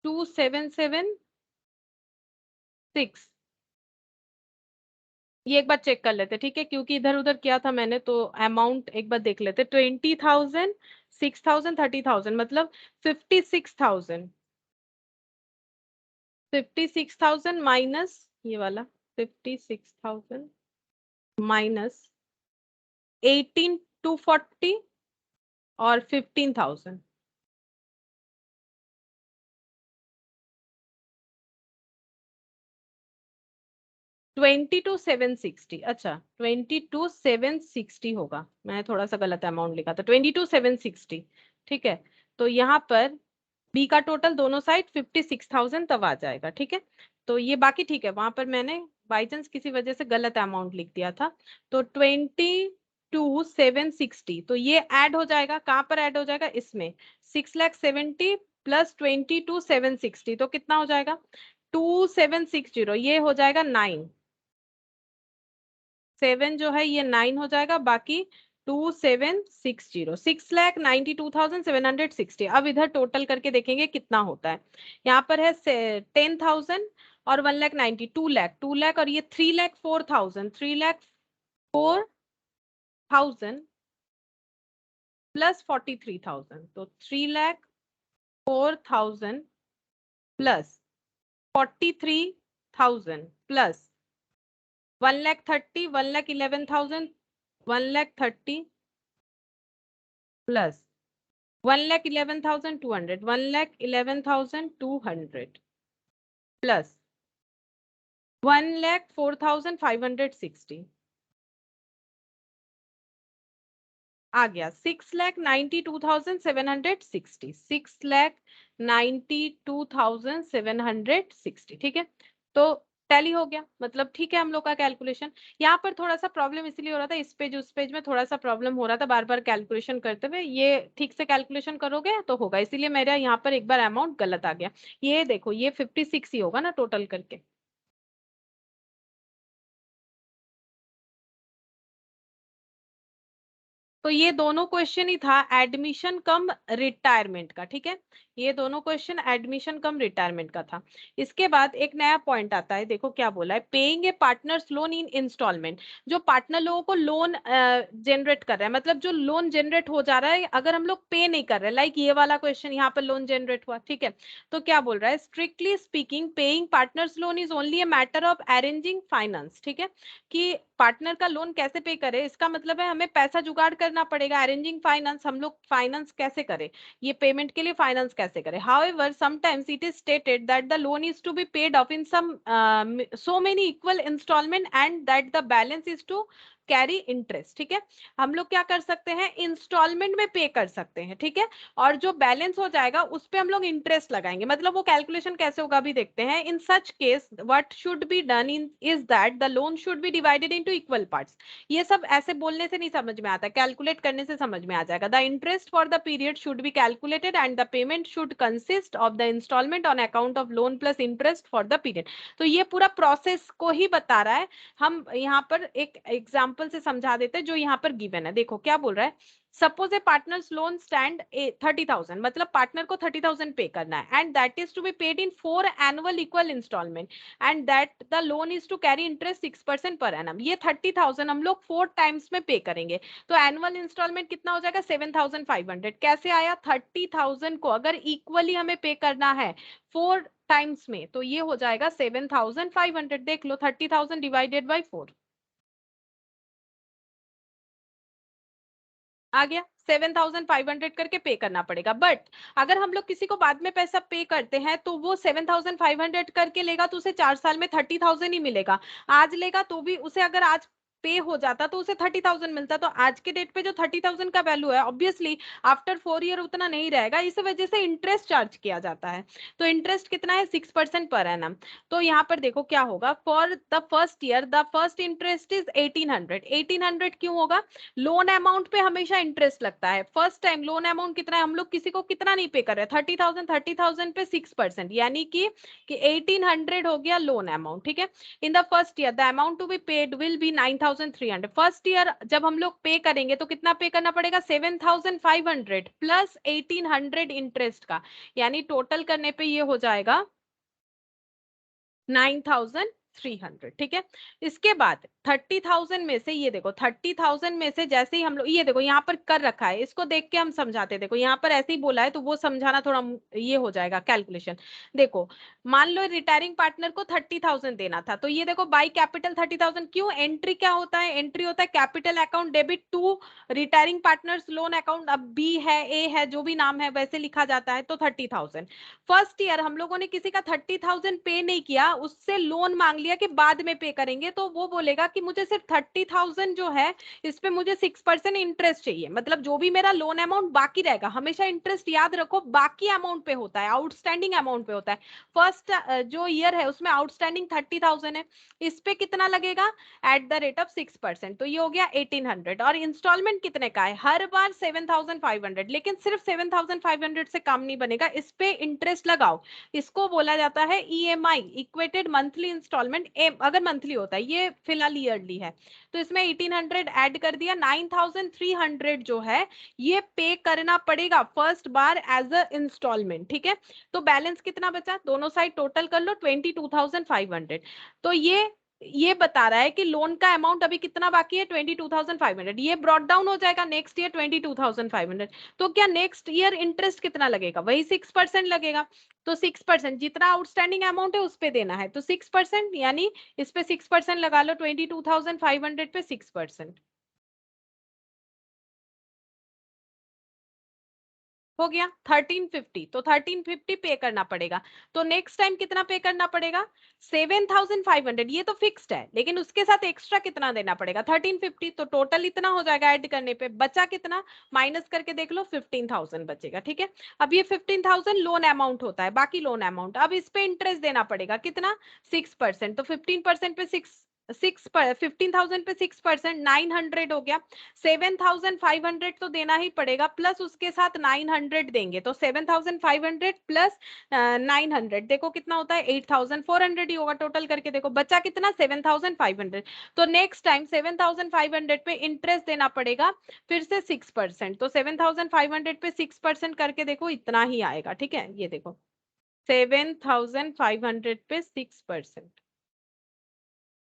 2,776। ये एक बार चेक कर लेते, ठीक है, क्योंकि इधर उधर किया था मैंने, तो अमाउंट एक बार देख लेते। 20,000, 6,000, 30,000, मतलब 56,000। 56,000 माइनस ये वाला, 56,000 माइनस 18,240 और 15,000। 22,760, अच्छा 22,760 होगा, मैं थोड़ा सा गलत अमाउंट लिखा था, 22,760, ठीक है। तो यहाँ पर बी का टोटल दोनों साइड 56,000 तब आ जाएगा, ठीक है। तो ये बाकी ठीक है, वहां पर मैंने बाई चांस किसी वजह से गलत अमाउंट लिख दिया था। तो 22,760, तो ये ऐड हो जाएगा, कहाँ पर ऐड हो जाएगा? इसमें 6,70,000 प्लस 22,760, तो कितना हो जाएगा? 2,760, ये हो जाएगा 9। 7 जो है ये 9 हो जाएगा, बाकी 2,760, 6,92,760। अब इधर टोटल करके देखेंगे कितना होता है। यहाँ पर है 10,000 और 1,90,000, 2,00,000, 2,00,000 और ये 3,00,000, 4,000, 3,04,000 प्लस 43,000, तो 3,04,000 प्लस 43,000 प्लस 1,30,000, 1,11,000, 1,30,000 प्लस 1,11,200, 1,11,200 प्लस 1,04,560 आ गया 6,92,760, 6,92,760, ठीक है। तो टैली हो गया, मतलब ठीक है हम लोग का कैलकुलेशन। यहाँ पर थोड़ा सा प्रॉब्लम इसलिए हो रहा था, इस पेज उस पेज में थोड़ा सा प्रॉब्लम हो रहा था बार बार कैलकुलेशन करते हुए। ये ठीक से कैलकुलेशन करोगे तो होगा, इसीलिए मेरा यहाँ पर एक बार अमाउंट गलत आ गया। ये देखो, ये 56 ही होगा ना टोटल करके। तो ये दोनों क्वेश्चन ही था एडमिशन कम रिटायरमेंट का, ठीक है। ये दोनों क्वेश्चन एडमिशन कम रिटायरमेंट का था। इसके बाद एक नया पॉइंट आता है, देखो क्या बोला है, paying a partners loan in instalment. जो पार्टनर लोगों को लोन जनरेट कर रहा है, मतलब जो लोन जनरेट हो जा रहा है अगर हम लोग पे नहीं कर रहे, लाइक ये वाला क्वेश्चन यहाँ पर लोन जनरेट हुआ, ठीक है। तो क्या बोल रहा है, strictly speaking paying partners loan is only a matter of arranging finance, ठीक है। कि पार्टनर का लोन कैसे पे करे, इसका मतलब है हमें पैसा जुगाड़ करना पड़ेगा। अरेंजिंग फाइनेंस, हम लोग फाइनेंस कैसे करें, ये पेमेंट के लिए फाइनेंस कैसे करें। However sometimes it is stated that the loan is to be paid off in some so many equal installment and that the balance is to carry interest, ठीक है। हम लोग क्या कर सकते हैं, इंस्टॉलमेंट में पे कर सकते हैं, ठीक है। और जो बैलेंस हो जाएगा उस पे हम लोग इंटरेस्ट लगाएंगे, मतलब वो कैलकुलेशन कैसे होगा अभी देखते हैं। In such case what should be done in is that the loan should be divided into equal parts. ये सब ऐसे बोलने से नहीं समझ में आता, कैलकुलेट करने से समझ में आ जाएगा। The interest for the period should be calculated and the payment should consist of the instalment on account of loan plus interest for the period. तो ये पूरा प्रोसेस को ही बता रहा है। हम यहाँ पर एक एग्जाम्पल से समझा देते हैं जो यहाँ पर गिवन है। देखो क्या बोल रहा है, suppose a partners loan stand 30,000, मतलब पार्टनर को 30,000 पे करना है and that is to be paid in 4 annual equal instalment and that the loan is to carry interest 6% per annum. ये 30,000 हम लोग 4 टाइम्स में पे करेंगे, तो एनुअल इंस्टॉलमेंट कितना हो जाएगा, 7,500। कैसे आया, 30,000 को अगर इक्वली हमें पे करना है 4 टाइम्स में, तो ये हो जाएगा 7,500। देख लो 30,000 डिवाइडेड बाई 4। आ गया 7,500 करके पे करना पड़ेगा। बट अगर हम लोग किसी को बाद में पैसा पे करते हैं तो वो 7,500 करके लेगा तो उसे 4 साल में 30,000 ही मिलेगा। आज लेगा तो भी उसे अगर आज पे हो जाता तो उसे 30,000 मिलता। तो आज के डेट पे जो 30,000 का वैल्यू है ऑब्वियसली आफ्टर 4 ईयर उतना नहीं रहेगा, इस वजह से इंटरेस्ट चार्ज किया जाता है। तो इंटरेस्ट कितना है 6% पर एनम। तो यहाँ पर देखो क्या होगा, for the first year the first interest is 1800। 1800 क्यों होगा, लोन अमाउंट पे हमेशा इंटरेस्ट लगता है। फर्स्ट टाइम लोन अमाउंट कितना है, हम लोग किसी को कितना नहीं पे कर रहे, 30,000, 30,000 पे 6%, यानी कि 1800 हो गया लोन अमाउंट। ठीक है, in the first year the amount to be paid will be 9,300। First year जब हम लोग पे करेंगे तो कितना पे करना पड़ेगा, 7,500 प्लस 1800 इंटरेस्ट का, यानी टोटल करने पे ये हो जाएगा 9,300। ठीक है, इसके बाद 30,000 में से ये देखो 30,000 में से जैसे ही हम लोग ये देखो यहाँ पर कर रखा है, इसको देख के हम समझाते हैं। देखो यहाँ पर ऐसे ही बोला है तो वो समझाना थोड़ा ये हो जाएगा कैलकुलेशन। देखो मान लो रिटायरिंग पार्टनर को 30,000 देना था, तो ये देखो बाई कैपिटल 30,000। क्यों, एंट्री क्या होता है, एंट्री होता है capital account debit to retiring partners loan account. अब बी है ए है जो भी नाम है वैसे लिखा जाता है। तो 30,000 फर्स्ट ईयर हम लोगों ने किसी का 30,000 पे नहीं किया, उससे लोन मांग लिया कि बाद में पे करेंगे, तो वो बोलेगा कि मुझे सिर्फ 30,000 जो है इस पे मुझे 6% इंटरेस्ट चाहिए। मतलब जो भी मेरा लोन अमाउंट बाकी रहेगा, हमेशा इंटरेस्ट याद रखो बाकी अमाउंट पे होता है, आउटस्टैंडिंग अमाउंट पे होता है। फर्स्ट जो ईयर है उसमें आउटस्टैंडिंग 30,000 है, इस पे कितना लगेगा एट द रेट ऑफ 6%, तो ये हो गया 1800। और इंस्टॉलमेंट कितने का है, हर बार 7,500, लेकिन सिर्फ 7,500 से कम नहीं बनेगा, इस पे इंटरेस्ट लगाओ। इसको बोला जाता है ईएमआई, इक्वेटेड मंथली इंस्टॉलमेंट। अगर मंथली होता है, ये फिलहाल ईयरली है, तो इसमें 1800 ऐड कर दिया, 9,300 जो है ये पे करना पड़ेगा फर्स्ट बार एज अ इंस्टॉलमेंट। ठीक है, तो बैलेंस कितना बचा, दोनों साइड टोटल कर लो 22,500। तो ये बता रहा है कि लोन का अमाउंट अभी कितना बाकी है 22,500। ये ब्रॉट डाउन हो जाएगा नेक्स्ट ईयर 22,500। तो क्या नेक्स्ट ईयर इंटरेस्ट कितना लगेगा, वही 6% लगेगा। तो 6% जितना आउटस्टैंडिंग अमाउंट है उस पे देना है, तो 6%, यानी इस पे 6% लगा लो, 22,500 पे 6%। हो गया 1350। तो 1350 पे करना पड़ेगा। तो नेक्स्ट टाइम कितना पे करना पड़ेगा, 7,500। ये तो फिक्स्ड है, लेकिन उसके साथ एक्स्ट्रा कितना देना पड़ेगा 1350। तो टोटल इतना हो जाएगा, ऐड करने पे बचा कितना, माइनस करके देख लो 15,000 बचेगा। ठीक है, अब ये 15,000 लोन अमाउंट होता है, बाकी लोन अमाउंट। अब इस पे इंटरेस्ट देना पड़ेगा कितना, 6%। तो 15% पे 15,000 पे 6%, 900 हो गया। 7,500 तो देना ही पड़ेगा, प्लस उसके साथ 900 देंगे, तो 7,500 प्लस 900 देखो कितना होता है, 8,400 ही होगा टोटल करके। देखो बचा कितना, 7,500। तो नेक्स्ट टाइम 7,500 पे इंटरेस्ट देना पड़ेगा फिर से 6%। तो 7,500 पे 6% करके देखो इतना ही आएगा। ठीक है, ये देखो 7,500 पे 6%,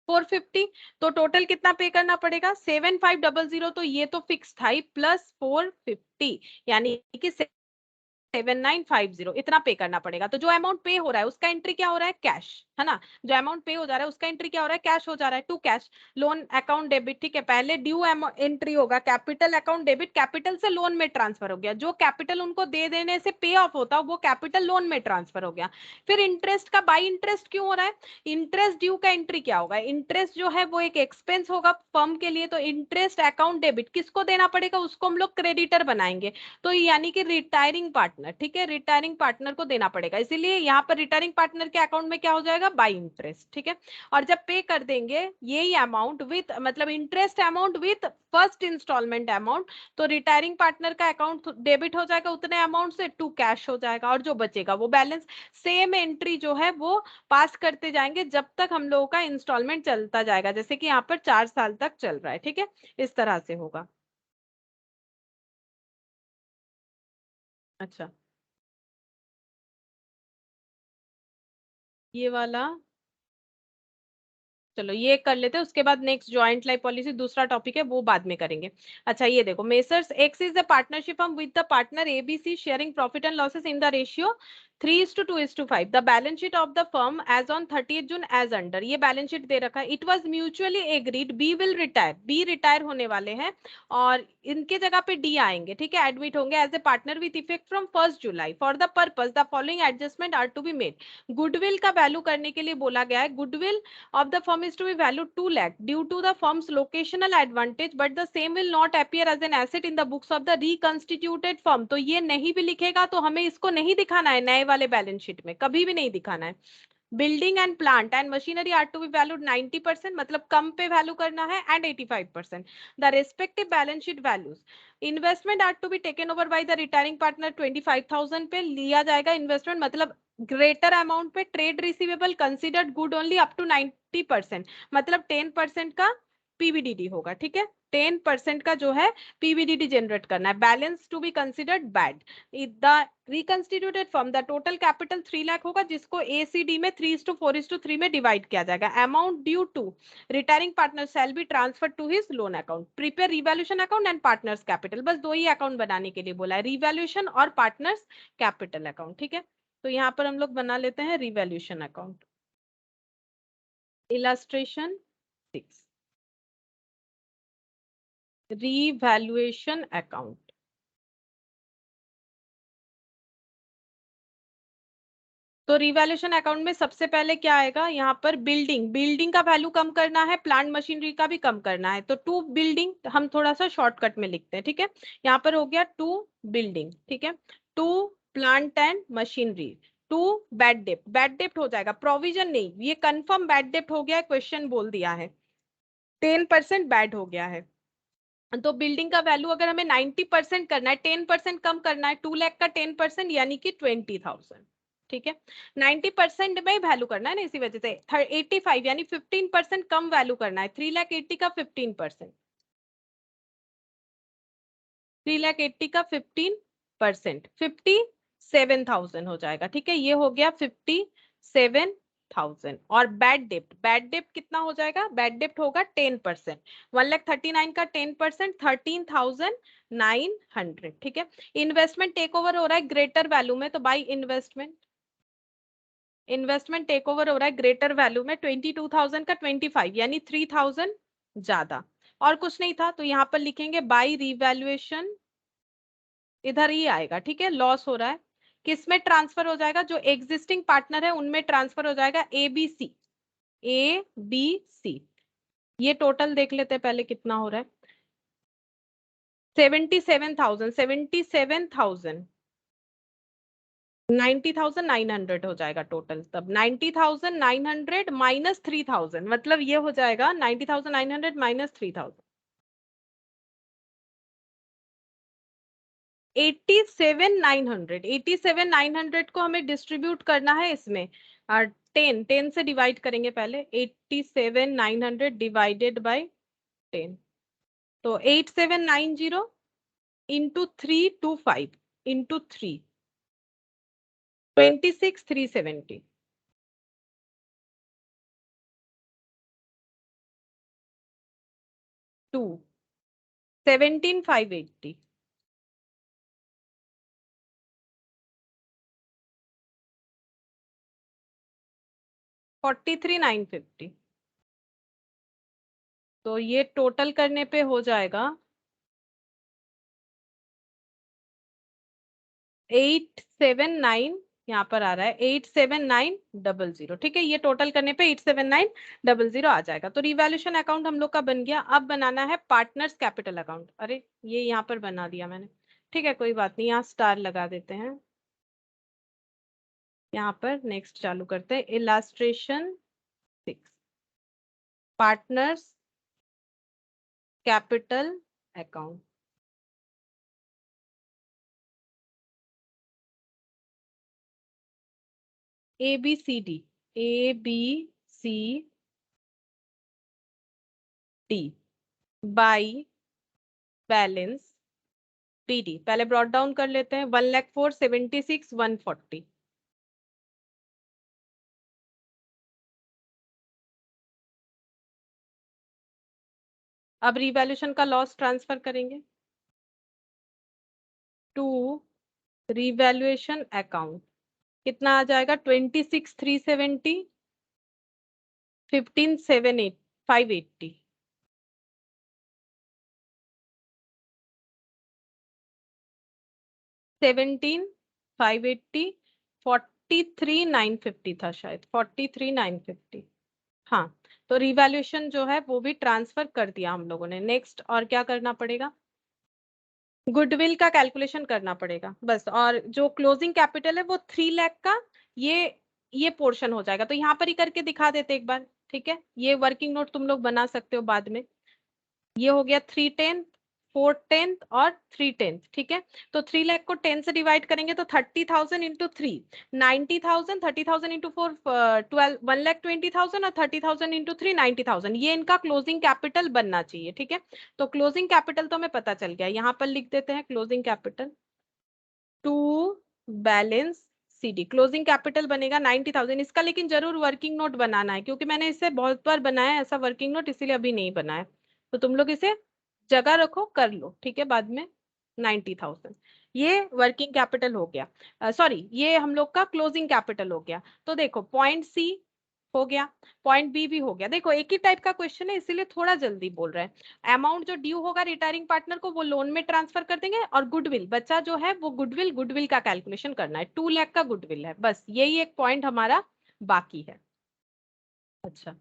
450। तो टोटल कितना पे करना पड़ेगा, 7,500। तो ये तो फिक्स था ही, प्लस 450, यानी कि 7,950 इतना पे करना पड़ेगा। तो जो अमाउंट पे हो रहा है उसका एंट्री क्या हो रहा है, कैश, है ना। जो अमाउंट पे हो जा रहा है उसका एंट्री क्या हो रहा है, कैश हो जा रहा है, to cash. Loan account debit, ठीक है, पहले ड्यू एंट्री होगा कैपिटल अकाउंट डेबिट, कैपिटल से लोन में ट्रांसफर हो गया। जो कैपिटल उनको दे देने से पे ऑफ होता वो कैपिटल लोन में ट्रांसफर हो गया। फिर इंटरेस्ट का बाई इंटरेस्ट क्यों हो रहा है, इंटरेस्ट ड्यू का एंट्री क्या होगा, इंटरेस्ट जो है वो एक एक्सपेंस होगा फर्म के लिए। तो इंटरेस्ट अकाउंट डेबिट किसको देना पड़ेगा, उसको हम लोग क्रेडिटर बनाएंगे, तो यानी कि रिटायरिंग पार्टनर। ठीक है, रिटायरिंग पार्टनर को देना पड़ेगा, इसीलिए यहाँ पर रिटायरिंग पार्टनर के अकाउंट में क्या हो जाएगा, बाई इंटरेस्ट। ठीक है, और जब पे कर देंगे यही अमाउंट विथ, मतलब interest amount with first installment amount, तो रिटायरिंग पार्टनर का अकाउंट डेबिट हो जाएगा उतने अमाउंट से, टू कैश हो जाएगा, और जो बचेगा वो बैलेंस। सेम एंट्री जो है वो पास करते जाएंगे जब तक हम लोगों का इंस्टॉलमेंट चलता जाएगा, जैसे कि यहाँ पर 4 साल तक चल रहा है। ठीक है, इस तरह से होगा। अच्छा, ये वाला चलो ये कर लेते हैं, उसके बाद नेक्स्ट जॉइंट लाइफ पॉलिसी दूसरा टॉपिक है वो बाद में करेंगे। अच्छा, ये देखो messrs X is the partnership हम with the partner ABC sharing profit and losses in the ratio 3:2:5 the balance sheet of the firm as on 30th June as under, ये बैलेंस शीट दे रखा है। It was mutually agreed B will retire, B retire होने वाले हैं और इनके जगह पे डी आएंगे, ठीक है, एडमिट होंगे as a partner with effect from 1 July. For the purpose the following adjustment are to be made. Goodwill का वैल्यू करने के लिए बोला गया है। Goodwill of the firm is to be valued 2 lakh due to the firm's locational advantage, but the same will not appear as an asset in the books of the reconstituted firm। तो ये नहीं भी लिखेगा तो हमें इसको नहीं दिखाना है, नए वाले बैलेंस शीट में कभी भी नहीं दिखाना है। Building and plant and machinery are to be valued 90%, मतलब कम पे वैल्यू करना है, and 85%। The respective balance sheet values, investment are to be taken over by the retiring partner 25,000 पे लिया जाएगा इन्वेस्टमेंट, मतलब ग्रेटर अमाउंट पे। Trade receivable considered good only up to 90%, मतलब 10% का पीवीडीडी होगा, ठीक है, 10% का जो है पीवीडीडी जनरेट करना है। Balance to be considered bad. The reconstituted firm the total capital 3 lakh होगा, जिसको एसीडी में 3:4:3 में डिवाइड किया जाएगा। Amount due to retiring partner shall be transfer to his loan account. Prepare revaluation account and partners capital, बस दो ही account बनाने के लिए बोला है, रिवैल्यूएशन और पार्टनर्स कैपिटल अकाउंट, ठीक है। तो यहाँ पर हम लोग बना लेते हैं revaluation account. Illustration 6, revaluation account. तो रिवैल्यूएशन अकाउंट में सबसे पहले क्या आएगा, यहाँ पर बिल्डिंग, बिल्डिंग का वैल्यू कम करना है, प्लांट मशीनरी का भी कम करना है। तो 2 बिल्डिंग हम थोड़ा सा शॉर्टकट में लिखते हैं, ठीक है। यहाँ पर हो गया 2 बिल्डिंग, ठीक है, 2 plant and machinery, 2 bad dept, bad डेप्ट हो जाएगा, प्रोविजन नहीं, ये कंफर्म बैड डेप्ट हो गया है, क्वेश्चन बोल दिया है, 10% बैड हो गया है। तो बिल्डिंग का वैल्यू अगर हमें 90% करना है, 10% कम करना है, 2 लाख का 10% यानी कि 20,000, ठीक है। 90% में वैल्यू करना है ना, इसी वजह से 85 यानी 15% कम वैल्यू करना है। 3,80,000 का 15%, 3,80,000 का 15%, 57,000 हो जाएगा, ठीक है, ये हो गया 57,000। और बैड डेप्ट, बैड डेप्ट कितना हो जाएगा, बैड डेप्ट होगा 10%, 1,39,000 का 10%, 13,900, ठीक है। इन्वेस्टमेंट टेक ओवर हो रहा है ग्रेटर वैल्यू में, तो by investment, investment take over हो रहा है ग्रेटर वैल्यू में, 22,000 का 25 यानी 3,000 ज्यादा, और कुछ नहीं था। तो यहाँ पर लिखेंगे बाई रिवैल्यूएशन, इधर ही आएगा, ठीक है। लॉस हो रहा है, किस में ट्रांसफर हो जाएगा, जो एग्जिस्टिंग पार्टनर है उनमें ट्रांसफर हो जाएगा, एबीसी, एबीसी। ये टोटल देख लेते हैं पहले कितना हो रहा है, 77,000, 77,000, 90,900 हो जाएगा टोटल। तब 90,900 माइनस 3,000, मतलब ये हो जाएगा 90,900 माइनस 3,000, 87,900। 87,900 को हमें डिस्ट्रीब्यूट करना है इसमें, और 10 से डिवाइड करेंगे पहले, 87,900 डिवाइडेड बाय 10, तो 8790 इंटू 325 इंटू 3, 26,370। 2, 17,580, 43,950। तो ये टोटल करने पे हो जाएगा 879, यहाँ पर आ रहा है 87900, ठीक है। ये टोटल करने पे 87900 आ जाएगा। तो रिवैल्यूएशन अकाउंट हम लोग का बन गया। अब बनाना है पार्टनर्स कैपिटल अकाउंट। अरे ये यहाँ पर बना दिया मैंने, ठीक है, कोई बात नहीं, यहाँ स्टार लगा देते हैं। यहाँ पर नेक्स्ट चालू करते हैं, illustration 6, partners capital account. ABCD, ABCD by balance BD, पहले ब्रॉट डाउन कर लेते हैं, 1,04,76,140। अब रिवैल्यूएशन का लॉस ट्रांसफर करेंगे टू रिवैल्यूएशन अकाउंट। कितना आ जाएगा? 26,370, 15,580, 17,580, 43,950 था शायद, 43,950। हाँ, तो रिवैल्यूएशन जो है वो भी ट्रांसफर कर दिया हम लोगों ने। नेक्स्ट और क्या करना पड़ेगा? गुडविल का कैलकुलेशन करना पड़ेगा बस। और जो क्लोजिंग कैपिटल है वो 3 लाख का ये पोर्शन हो जाएगा। तो यहाँ पर ही करके दिखा देते एक बार, ठीक है? ये वर्किंग नोट तुम लोग बना सकते हो बाद में। ये हो गया 3/10, 4/10 और 3/10, ठीक है? तो 3 लाख को 10 से डिवाइड करेंगे तो 30,000 इंटू 3, 90,000, 30,000 इंटू 4, 12, 1,20,000 और 30,000 इंटू 3, 90,000। ये इनका क्लोजिंग कैपिटल बनना चाहिए, ठीक है? तो क्लोजिंग कैपिटल तो हमें पता चल गया, यहाँ पर लिख देते हैं closing capital to balance CD. Closing capital बनेगा 90,000 इसका, लेकिन जरूर वर्किंग नोट बनाना है क्योंकि मैंने इसे बहुत बार बनाया है ऐसा वर्किंग नोट, इसीलिए अभी नहीं बनाया। तो तुम लोग इसे जगह रखो, कर लो, ठीक है? बाद में 90,000 ये वर्किंग कैपिटल हो गया। सॉरी, ये हम लोग का क्लोजिंग कैपिटल हो गया। तो देखो पॉइंट सी हो गया, पॉइंट बी भी हो गया। देखो एक ही टाइप का क्वेश्चन है इसीलिए थोड़ा जल्दी बोल रहे हैं। अमाउंट जो ड्यू होगा रिटायरिंग पार्टनर को वो लोन में ट्रांसफर कर देंगे, और गुडविल बचा जो है वो गुडविल का कैलकुलेशन करना है। 2 लाख का गुडविल है, बस यही एक पॉइंट हमारा बाकी है। अच्छा,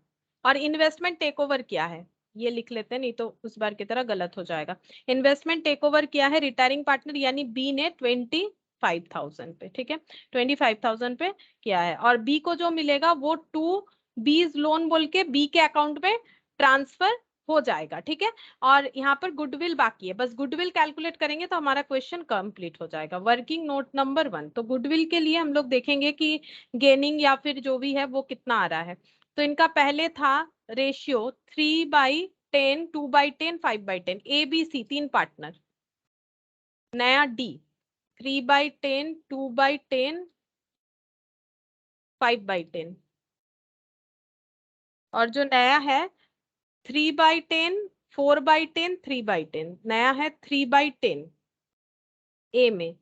और इन्वेस्टमेंट टेक ओवर क्या है ये लिख लेते हैं, नहीं तो उस बार की तरह गलत हो जाएगा। इन्वेस्टमेंट टेक ओवर किया है रिटायरिंग पार्टनर यानी बी ने 25,000 पे, ठीक है? 25,000 पे किया है, और बी को जो मिलेगा वो 2 बीज लोन बोल के बी के अकाउंट में ट्रांसफर हो जाएगा, ठीक है? और यहाँ पर गुडविल बाकी है, बस गुडविल कैलकुलेट करेंगे तो हमारा क्वेश्चन कंप्लीट हो जाएगा। वर्किंग नोट नंबर 1, तो गुडविल के लिए हम लोग देखेंगे कि गेनिंग या फिर जो भी है वो कितना आ रहा है। तो इनका पहले था ratio 3/10, 2/10, 5/10, A B C 3 partner. नया डी 3/10, 2/10, 5/10, और जो नया है 3/10, 4/10, 3/10, नया है 3/10 ए में,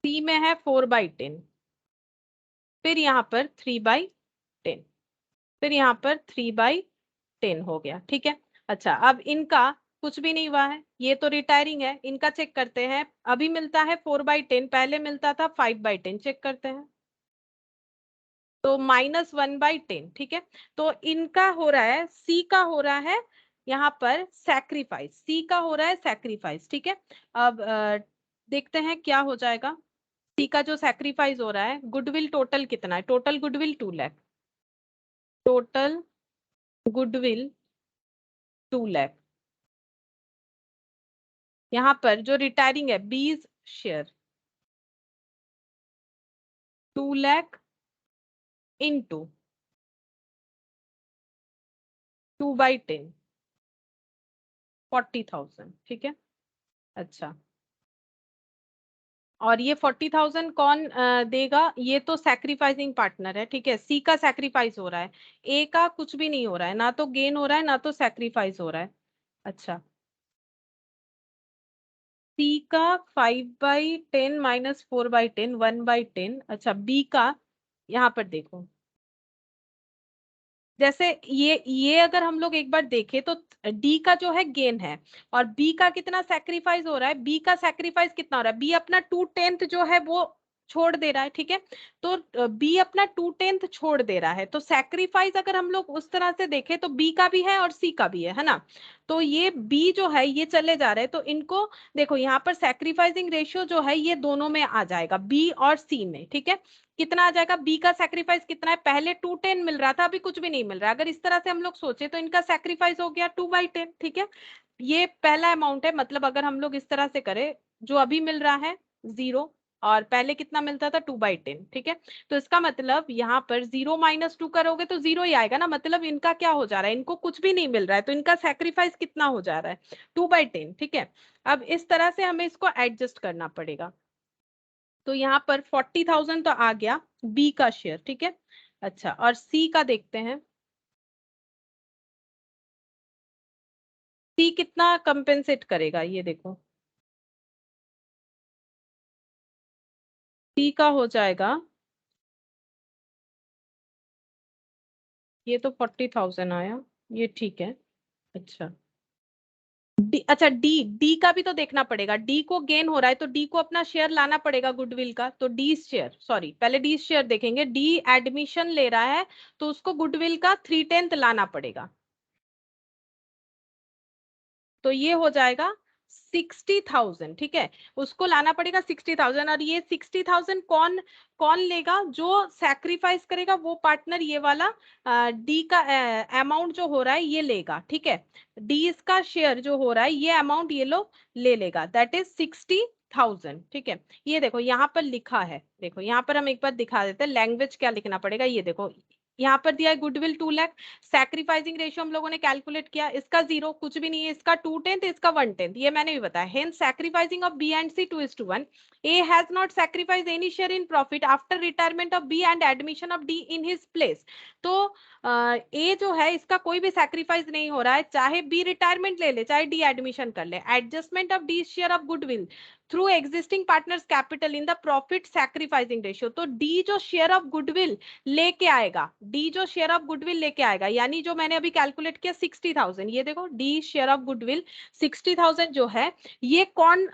सी में है 4/10, फिर यहाँ पर 3/10, फिर यहाँ पर 3/10 हो गया, ठीक है? अच्छा, अब इनका कुछ भी नहीं हुआ है, ये तो रिटायरिंग है। इनका चेक करते हैं, अभी मिलता है 4/10, पहले मिलता था 5/10, चेक करते हैं। तो -1/10, ठीक है? तो इनका हो रहा है, सी का हो रहा है यहाँ पर सैक्रिफाइस, सी का हो रहा है सैक्रिफाइस, ठीक है? अब देखते हैं क्या हो जाएगा। सी का जो सैक्रिफाइस हो रहा है, गुडविल टोटल कितना है? Total goodwill 2 lakh, total goodwill 2 lakh. यहाँ पर जो रिटायरिंग है बीज शेयर 2 लाख इंटू 2/10, 40,000, ठीक है? अच्छा, और ये 40,000 कौन देगा? ये तो सैक्रिफाइसिंग पार्टनर है, ठीक है? सी का सैक्रिफाइस हो रहा है, ए का कुछ भी नहीं हो रहा है, ना तो गेन हो रहा है ना तो सैक्रिफाइस हो रहा है। अच्छा, सी का 5/10 -4/10, 1/10। अच्छा, बी का यहाँ पर देखो, जैसे ये अगर हम लोग एक बार देखें तो डी का जो है गेन है, और बी का कितना सैक्रिफाइस हो रहा है? बी का सैक्रिफाइस कितना हो रहा है? बी अपना 2/10 जो है वो छोड़ दे रहा है, ठीक है? तो बी अपना 2/10 छोड़ दे रहा है, तो सैक्रिफाइस अगर हम लोग उस तरह से देखें तो बी का भी है और सी का भी है ना? तो ये बी जो है ये चले जा रहे हैं, तो इनको देखो यहाँ पर सैक्रिफाइसिंग रेशियो जो है ये दोनों में आ जाएगा, बी और सी में, ठीक है? कितना आ जाएगा? बी का सैक्रिफाइस कितना है? पहले 2/10 मिल रहा था, अभी कुछ भी नहीं मिल रहा। अगर इस तरह से हम लोग सोचे तो इनका सैक्रिफाइस हो गया 2/10, ठीक है? ये पहला अमाउंट है, मतलब अगर हम लोग इस तरह से करें, जो अभी मिल रहा है 0, और पहले कितना मिलता था 2/10, ठीक है? तो इसका मतलब यहाँ पर 0 - 2 करोगे तो 0 ही आएगा ना, मतलब इनका क्या हो जा रहा है? इनको कुछ भी नहीं मिल रहा है, तो इनका सैक्रिफाइस कितना हो जा रहा है? 2/10, ठीक है? अब इस तरह से हमें इसको एडजस्ट करना पड़ेगा। तो यहाँ पर 40,000 तो आ गया बी का शेयर, ठीक है? अच्छा, और सी का देखते हैं, सी कितना कंपेंसेट करेगा ये देखो। डी का हो जाएगा, ये तो 40,000 आया, ये ठीक है। अच्छा डी, अच्छा डी, डी का भी तो देखना पड़ेगा, डी को गेन हो रहा है तो डी को अपना शेयर लाना पड़ेगा गुडविल का, तो डी शेयर, सॉरी पहले डी शेयर देखेंगे, डी एडमिशन ले रहा है तो उसको गुडविल का 3/10 लाना पड़ेगा, तो ये हो जाएगा 60,000, ठीक है, उसको लाना पड़ेगा 60,000, और ये 60,000 कौन कौन लेगा, जो सैक्रिफाइस करेगा वो पार्टनर ये वाला डी का अमाउंट जो हो रहा है ये लेगा, ठीक है, डी इसका शेयर जो हो रहा है ये अमाउंट ये लोग ले लेगा, दैट इज 60,000, ठीक है। ये देखो यहाँ पर लिखा है, देखो यहाँ पर हम एक बार दिखा देते हैं लैंग्वेज क्या लिखना पड़ेगा, ये देखो यहाँ पर दिया है गुडविल 2 लाख, सैक्रिफाइसिंग रेशियो हम लोगों ने कैलकुलेट किया, इसका 0 कुछ भी नहीं है, इसका 2/10, इसका 1/10, ये मैंने भी बताया, hence sacrificing of B and C 2:1, A has not sacrifice any share in profit after retirement of B and admission of D in his place, तो ए जो है इसका कोई भी सैक्रिफाइस नहीं हो रहा है, चाहे बी रिटायरमेंट ले ले चाहे डी एडमिशन कर ले, adjustment of D share of goodwill through existing partners capital in the profit sacrificing ratio, तो डी जो शेयर ऑफ गुडविल लेके आएगा, डी जो शेयर ऑफ गुडविल लेके आएगा, यानी जो मैंने अभी कैलकुलेट किया 60,000, ये देखो डी शेयर ऑफ गुडविल 60,000 जो है ये कौन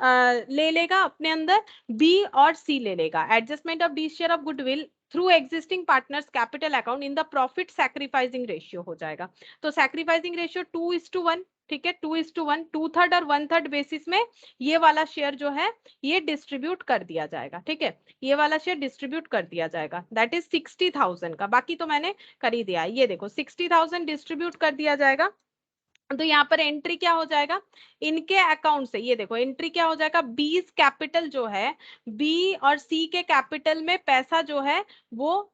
ले लेगा अपने अंदर, बी और सी ले लेगा, adjustment of D share of goodwill through existing partners capital account in the profit sacrificing ratio हो जाएगा, तो सैक्रिफाइसिंग रेशियो 2:1, ठीक है, 2:1, 2/3 और 1/3 बेसिस में ये वाला शेयर जो है ये डिस्ट्रीब्यूट कर दिया जाएगा, ठीक है, ये वाला शेयर डिस्ट्रीब्यूट कर दिया जाएगा, दैट इज 60,000 का, बाकी तो मैंने कर ही दिया, ये देखो 60,000 डिस्ट्रीब्यूट कर दिया जाएगा, तो यहाँ पर एंट्री क्या हो जाएगा इनके अकाउंट से, ये देखो एंट्री क्या हो जाएगा, बीस कैपिटल जो है, बी और सी के कैपिटल में पैसा जो है वो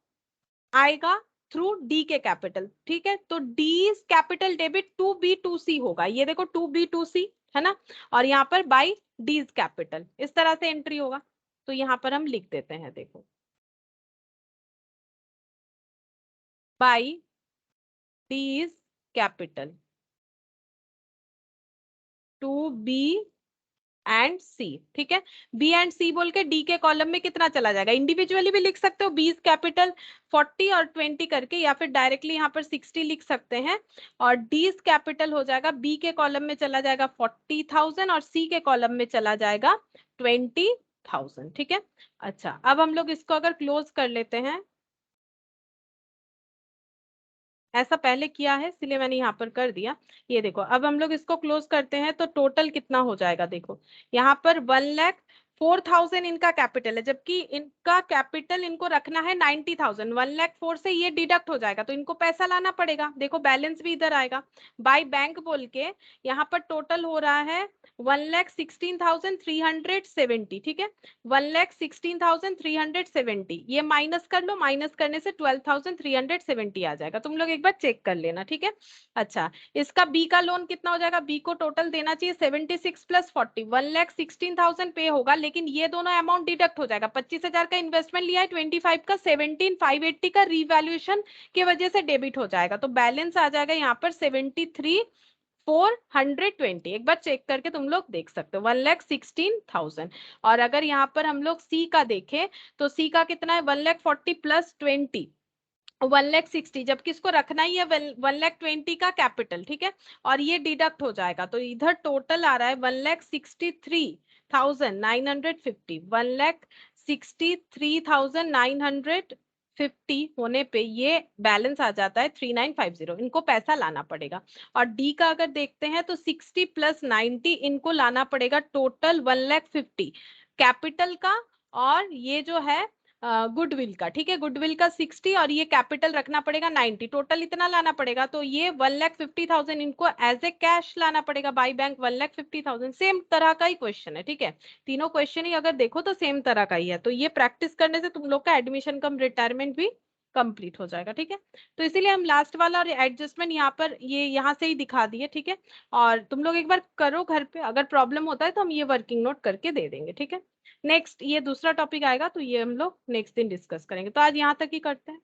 आएगा थ्रू डी के कैपिटल, ठीक है, तो D capital debit to B to C होगा, ये देखो टू बी टू सी है ना, और यहाँ पर बाई डीज कैपिटल, इस तरह से एंट्री होगा, तो यहाँ पर हम लिख देते हैं, देखो by D's capital to B and C, ठीक है, बी एंड सी बोल के डी के कॉलम में कितना चला जाएगा, इंडिविजुअली भी लिख सकते हो, बीस कैपिटल 40 और 20 करके, या फिर डायरेक्टली यहाँ पर 60 लिख सकते हैं, और डीज कैपिटल हो जाएगा, बी के कॉलम में चला जाएगा 40,000 और सी के कॉलम में चला जाएगा 20,000, ठीक है। अच्छा अब हम लोग इसको अगर क्लोज कर लेते हैं, ऐसा पहले किया है इसलिए मैंने यहाँ पर कर दिया, ये देखो अब हम लोग इसको क्लोज करते हैं तो टोटल कितना हो जाएगा, देखो यहाँ पर 1,04,000 इनका कैपिटल है, जबकि इनका कैपिटल इनको रखना है 90,000, 1,04,000 से ये डिडक्ट हो जाएगा तो इनको पैसा लाना पड़ेगा, देखो बैलेंस भी इधर आएगा, बाय बैंक बोल के यहाँ पर टोटल हो रहा है 1,16,370, ठीक है, 1,16,370, ये माइनस कर लो, माइनस करने से 12,370 आ जाएगा, तुम लोग एक बार चेक कर लेना, ठीक है। अच्छा इसका बी का लोन कितना हो जाएगा, बी को टोटल देना चाहिए 76 + 40, 1,16,000 पे होगा, लेकिन ये दोनों अमाउंट डिडक्ट हो जाएगा, 25,000 का इन्वेस्टमेंट लिया है, 25 का 17,580 का रिवैल्यूएशन की वजह से डेबिट हो जाएगा, तो बैलेंस आ जाएगा यहाँ पर 73,420, एक बार चेक करके तुम लोग देख सकते हो 1,16,000, और अगर यहाँ पर हम लोग सी का देखें तो सी का कितना है 1,40,000 + 20, 1,60,000, जबकि इसको रखना ही है 1,20,000 का कैपिटल, ठीक है, और ये डिडक्ट हो जाएगा, तो इधर टोटल आ रहा है 1,63,950, 1,63,950 होने पे ये बैलेंस आ जाता है 3,950, इनको पैसा लाना पड़ेगा, और डी का अगर देखते हैं तो 60 + 90 इनको लाना पड़ेगा, टोटल 1,50,000 कैपिटल का, और ये जो है गुडविल का, ठीक है, गुडविल का 60 और ये कैपिटल रखना पड़ेगा 90, टोटल इतना लाना पड़ेगा, तो ये 1,50,000 इनको एज ए कैश लाना पड़ेगा बाई बैंक, 1,50,000, सेम तरह का ही क्वेश्चन है, ठीक है, तीनों क्वेश्चन ही अगर देखो तो सेम तरह का ही है, तो ये प्रैक्टिस करने से तुम लोग का एडमिशन कम रिटायरमेंट भी कंप्लीट हो जाएगा, ठीक है, तो इसीलिए हम लास्ट वाला और एडजस्टमेंट यहाँ पर ये यहाँ से ही दिखा दिए, ठीक है, और तुम लोग एक बार करो घर पे, अगर प्रॉब्लम होता है तो हम ये वर्किंग नोट करके दे देंगे, ठीक है। नेक्स्ट ये दूसरा टॉपिक आएगा तो ये हम लोग नेक्स्ट दिन डिस्कस करेंगे, तो आज यहाँ तक ही करते हैं।